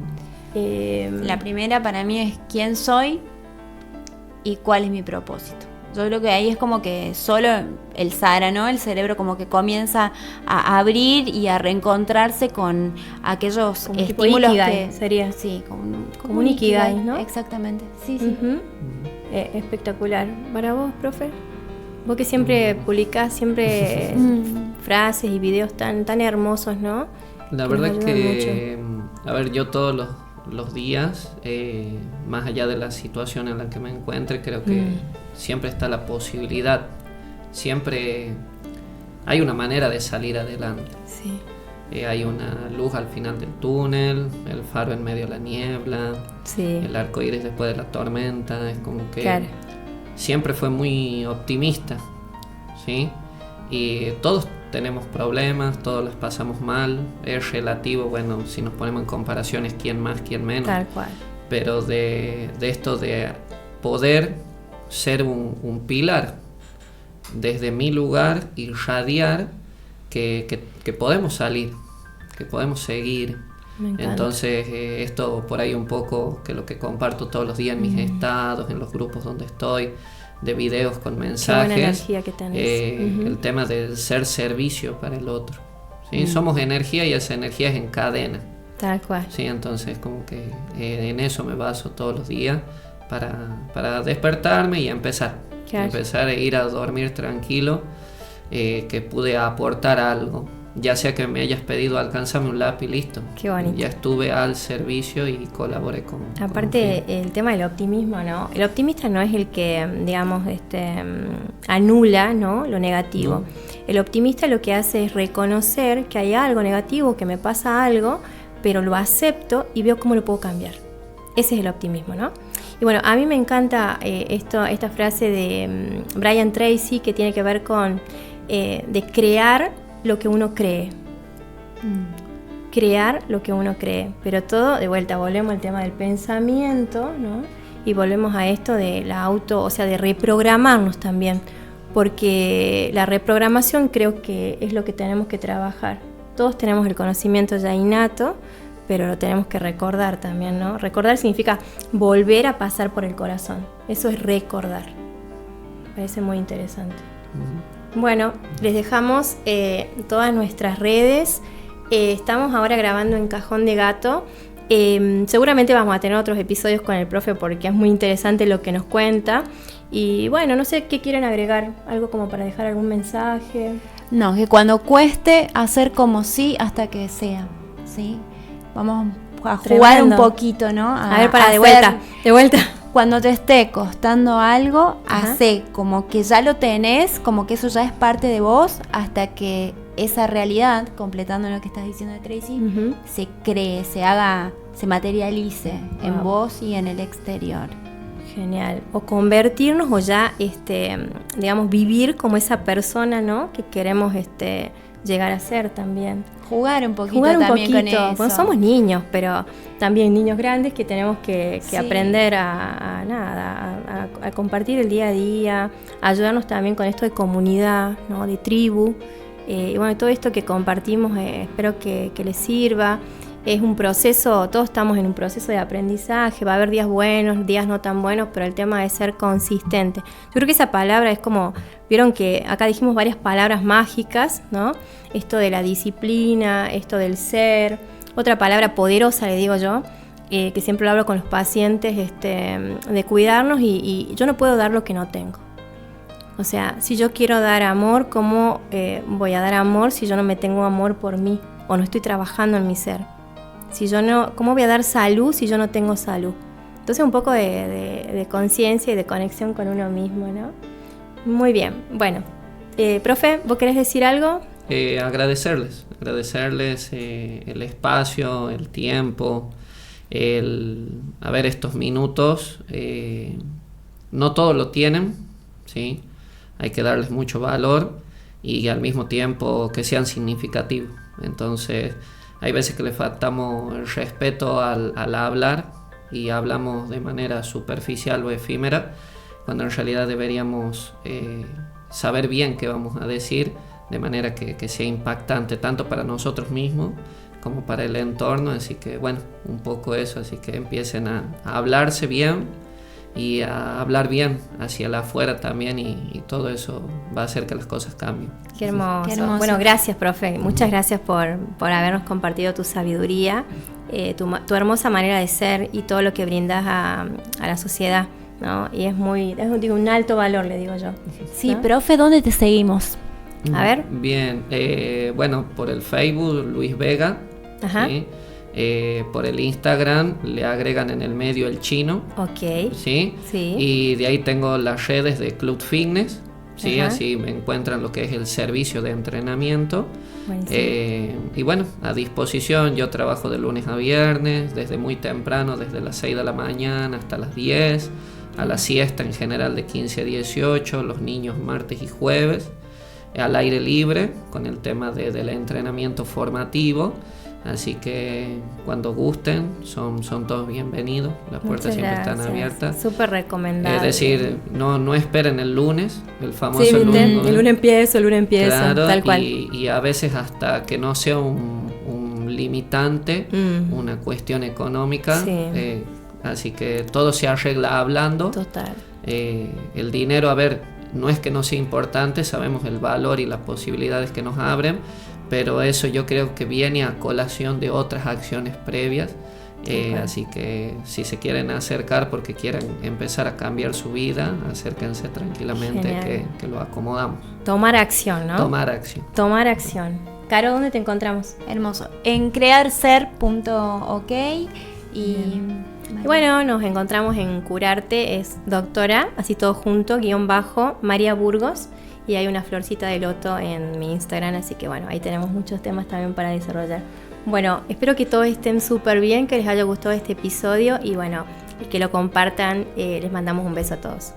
La primera para mí es ¿quién soy y cuál es mi propósito? Yo creo que ahí es como que solo el SARA, ¿no? El cerebro como que comienza a abrir y a reencontrarse con aquellos como estímulos Ikigai, que sería. Sí, como un Ikigai, ¿no? Exactamente. Sí. Espectacular. ¿Para vos, profe? Vos que siempre publicás frases y videos tan hermosos, ¿no? La verdad es que, a ver, yo todos los días, más allá de la situación en la que me encuentre, creo que siempre está la posibilidad, siempre hay una manera de salir adelante. Sí. Hay una luz al final del túnel, el faro en medio de la niebla, el arco iris después de la tormenta, es como que siempre fue muy optimista, ¿sí? Y todos tenemos problemas, todos las pasamos mal, es relativo, bueno, si nos ponemos en comparaciones, quién más, quién menos. Tal cual. Pero de esto de poder ser un pilar desde mi lugar, irradiar que podemos salir, que podemos seguir. Me encanta. Entonces esto por ahí un poco que lo que comparto todos los días en mis estados, en los grupos donde estoy, de videos con mensajes. Qué buena energía que tenés. El tema del ser servicio para el otro, ¿sí? Somos energía y esa energía es en cadena. Tal cual. Sí, entonces como que en eso me baso todos los días para despertarme y empezar a ir a dormir tranquilo, que pude aportar algo. Ya sea que me hayas pedido alcánzame un lápiz, listo. Qué bonito. Ya estuve al servicio y colaboré con... Aparte, el tema del optimismo, ¿no? El optimista no es el que, digamos, anula, ¿no?, lo negativo. No. El optimista lo que hace es reconocer que hay algo negativo, que me pasa algo, pero lo acepto y veo cómo lo puedo cambiar. Ese es el optimismo, ¿no? Y bueno, a mí me encanta esta frase de Brian Tracy, que tiene que ver con de crear lo que uno cree. Crear lo que uno cree. Pero todo, de vuelta, volvemos al tema del pensamiento, ¿no? Y volvemos a esto de de reprogramarnos también. Porque la reprogramación creo que es lo que tenemos que trabajar. Todos tenemos el conocimiento ya innato, pero lo tenemos que recordar también, ¿no? Recordar significa volver a pasar por el corazón. Eso es recordar. Me parece muy interesante. Bueno, les dejamos todas nuestras redes. Estamos ahora grabando en Cajón de Gato. Seguramente vamos a tener otros episodios con el profe porque es muy interesante lo que nos cuenta. Y bueno, no sé qué quieren agregar, algo como para dejar algún mensaje. No, que cuando cueste hacer como sí hasta que sea, ¿sí? Vamos a jugar un poquito, ¿no? A ver, de vuelta. Cuando te esté costando algo, hacé como que ya lo tenés, como que eso ya es parte de vos, hasta que esa realidad, completando lo que estás diciendo de Tracy, se cree, se materialice en vos y en el exterior. Genial. O convertirnos o ya, digamos, vivir como esa persona, ¿no?, que queremos llegar a ser también. Jugar un poquito también con eso. Bueno, somos niños, pero también niños grandes que tenemos que aprender a compartir el día a día, a ayudarnos también con esto de comunidad, ¿no?, de tribu. Y bueno, todo esto que compartimos espero que les sirva. Es un proceso, todos estamos en un proceso de aprendizaje, va a haber días buenos, días no tan buenos, pero el tema es ser consistente. Yo creo que esa palabra es como, vieron que acá dijimos varias palabras mágicas, ¿no? Esto de la disciplina, esto del ser, otra palabra poderosa le digo yo, que siempre lo hablo con los pacientes, de cuidarnos y yo no puedo dar lo que no tengo. O sea, si yo quiero dar amor, ¿cómo voy a dar amor si yo no me tengo amor por mí o no estoy trabajando en mi ser? ¿Cómo voy a dar salud si yo no tengo salud? Entonces un poco de conciencia y de conexión con uno mismo, ¿no? Muy bien. Bueno, profe, ¿vos querés decir algo? Agradecerles el espacio, el tiempo, estos minutos. No todos lo tienen, ¿sí? Hay que darles mucho valor y al mismo tiempo que sean significativos. Entonces, hay veces que le faltamos el respeto al hablar y hablamos de manera superficial o efímera, cuando en realidad deberíamos saber bien qué vamos a decir, de manera que sea impactante tanto para nosotros mismos como para el entorno. Así que bueno, un poco eso, así que empiecen a hablarse bien y a hablar bien hacia el afuera también, y todo eso va a hacer que las cosas cambien. Qué hermoso. Bueno, gracias, profe. Muchas gracias por habernos compartido tu sabiduría, tu hermosa manera de ser y todo lo que brindas a la sociedad, ¿no? Y es un alto valor, le digo yo. Sí, ¿no? profe, ¿dónde te seguimos? A ver. Bien, bueno, por el Facebook, Luis Vega. Ajá. ¿Sí? Por el Instagram le agregan en el medio el chino. Ok. ¿Sí? Sí. Y de ahí tengo las redes de Club Fitness, ¿sí? Ajá. Así me encuentran lo que es el servicio de entrenamiento. Y bueno, a disposición. Yo trabajo de lunes a viernes, desde muy temprano, desde las 6 de la mañana hasta las 10, a la siesta en general de 15 a 18, los niños martes y jueves, al aire libre con el tema del entrenamiento formativo. Así que cuando gusten, son todos bienvenidos. Las puertas siempre están abiertas. Súper recomendable. Es decir, no esperen el lunes, el famoso sí, lunes. El lunes empiezo, claro, tal cual. Y a veces hasta que no sea un limitante, una cuestión económica. Sí. Así que todo se arregla hablando. Total. El dinero, no es que no sea importante, sabemos el valor y las posibilidades que nos abren, pero eso yo creo que viene a colación de otras acciones previas Así que si se quieren acercar porque quieren empezar a cambiar su vida, acérquense tranquilamente que lo acomodamos. Tomar acción, ¿no? Tomar acción. Tomar acción. Caro, ¿dónde te encontramos? Hermoso. En crearser.ok y bueno, nos encontramos en Curarte, es doctora, así todo junto, _ María Burgos, y hay una florcita de loto en mi Instagram, así que bueno, ahí tenemos muchos temas también para desarrollar. Bueno, espero que todos estén súper bien, que les haya gustado este episodio y bueno, que lo compartan, les mandamos un beso a todos.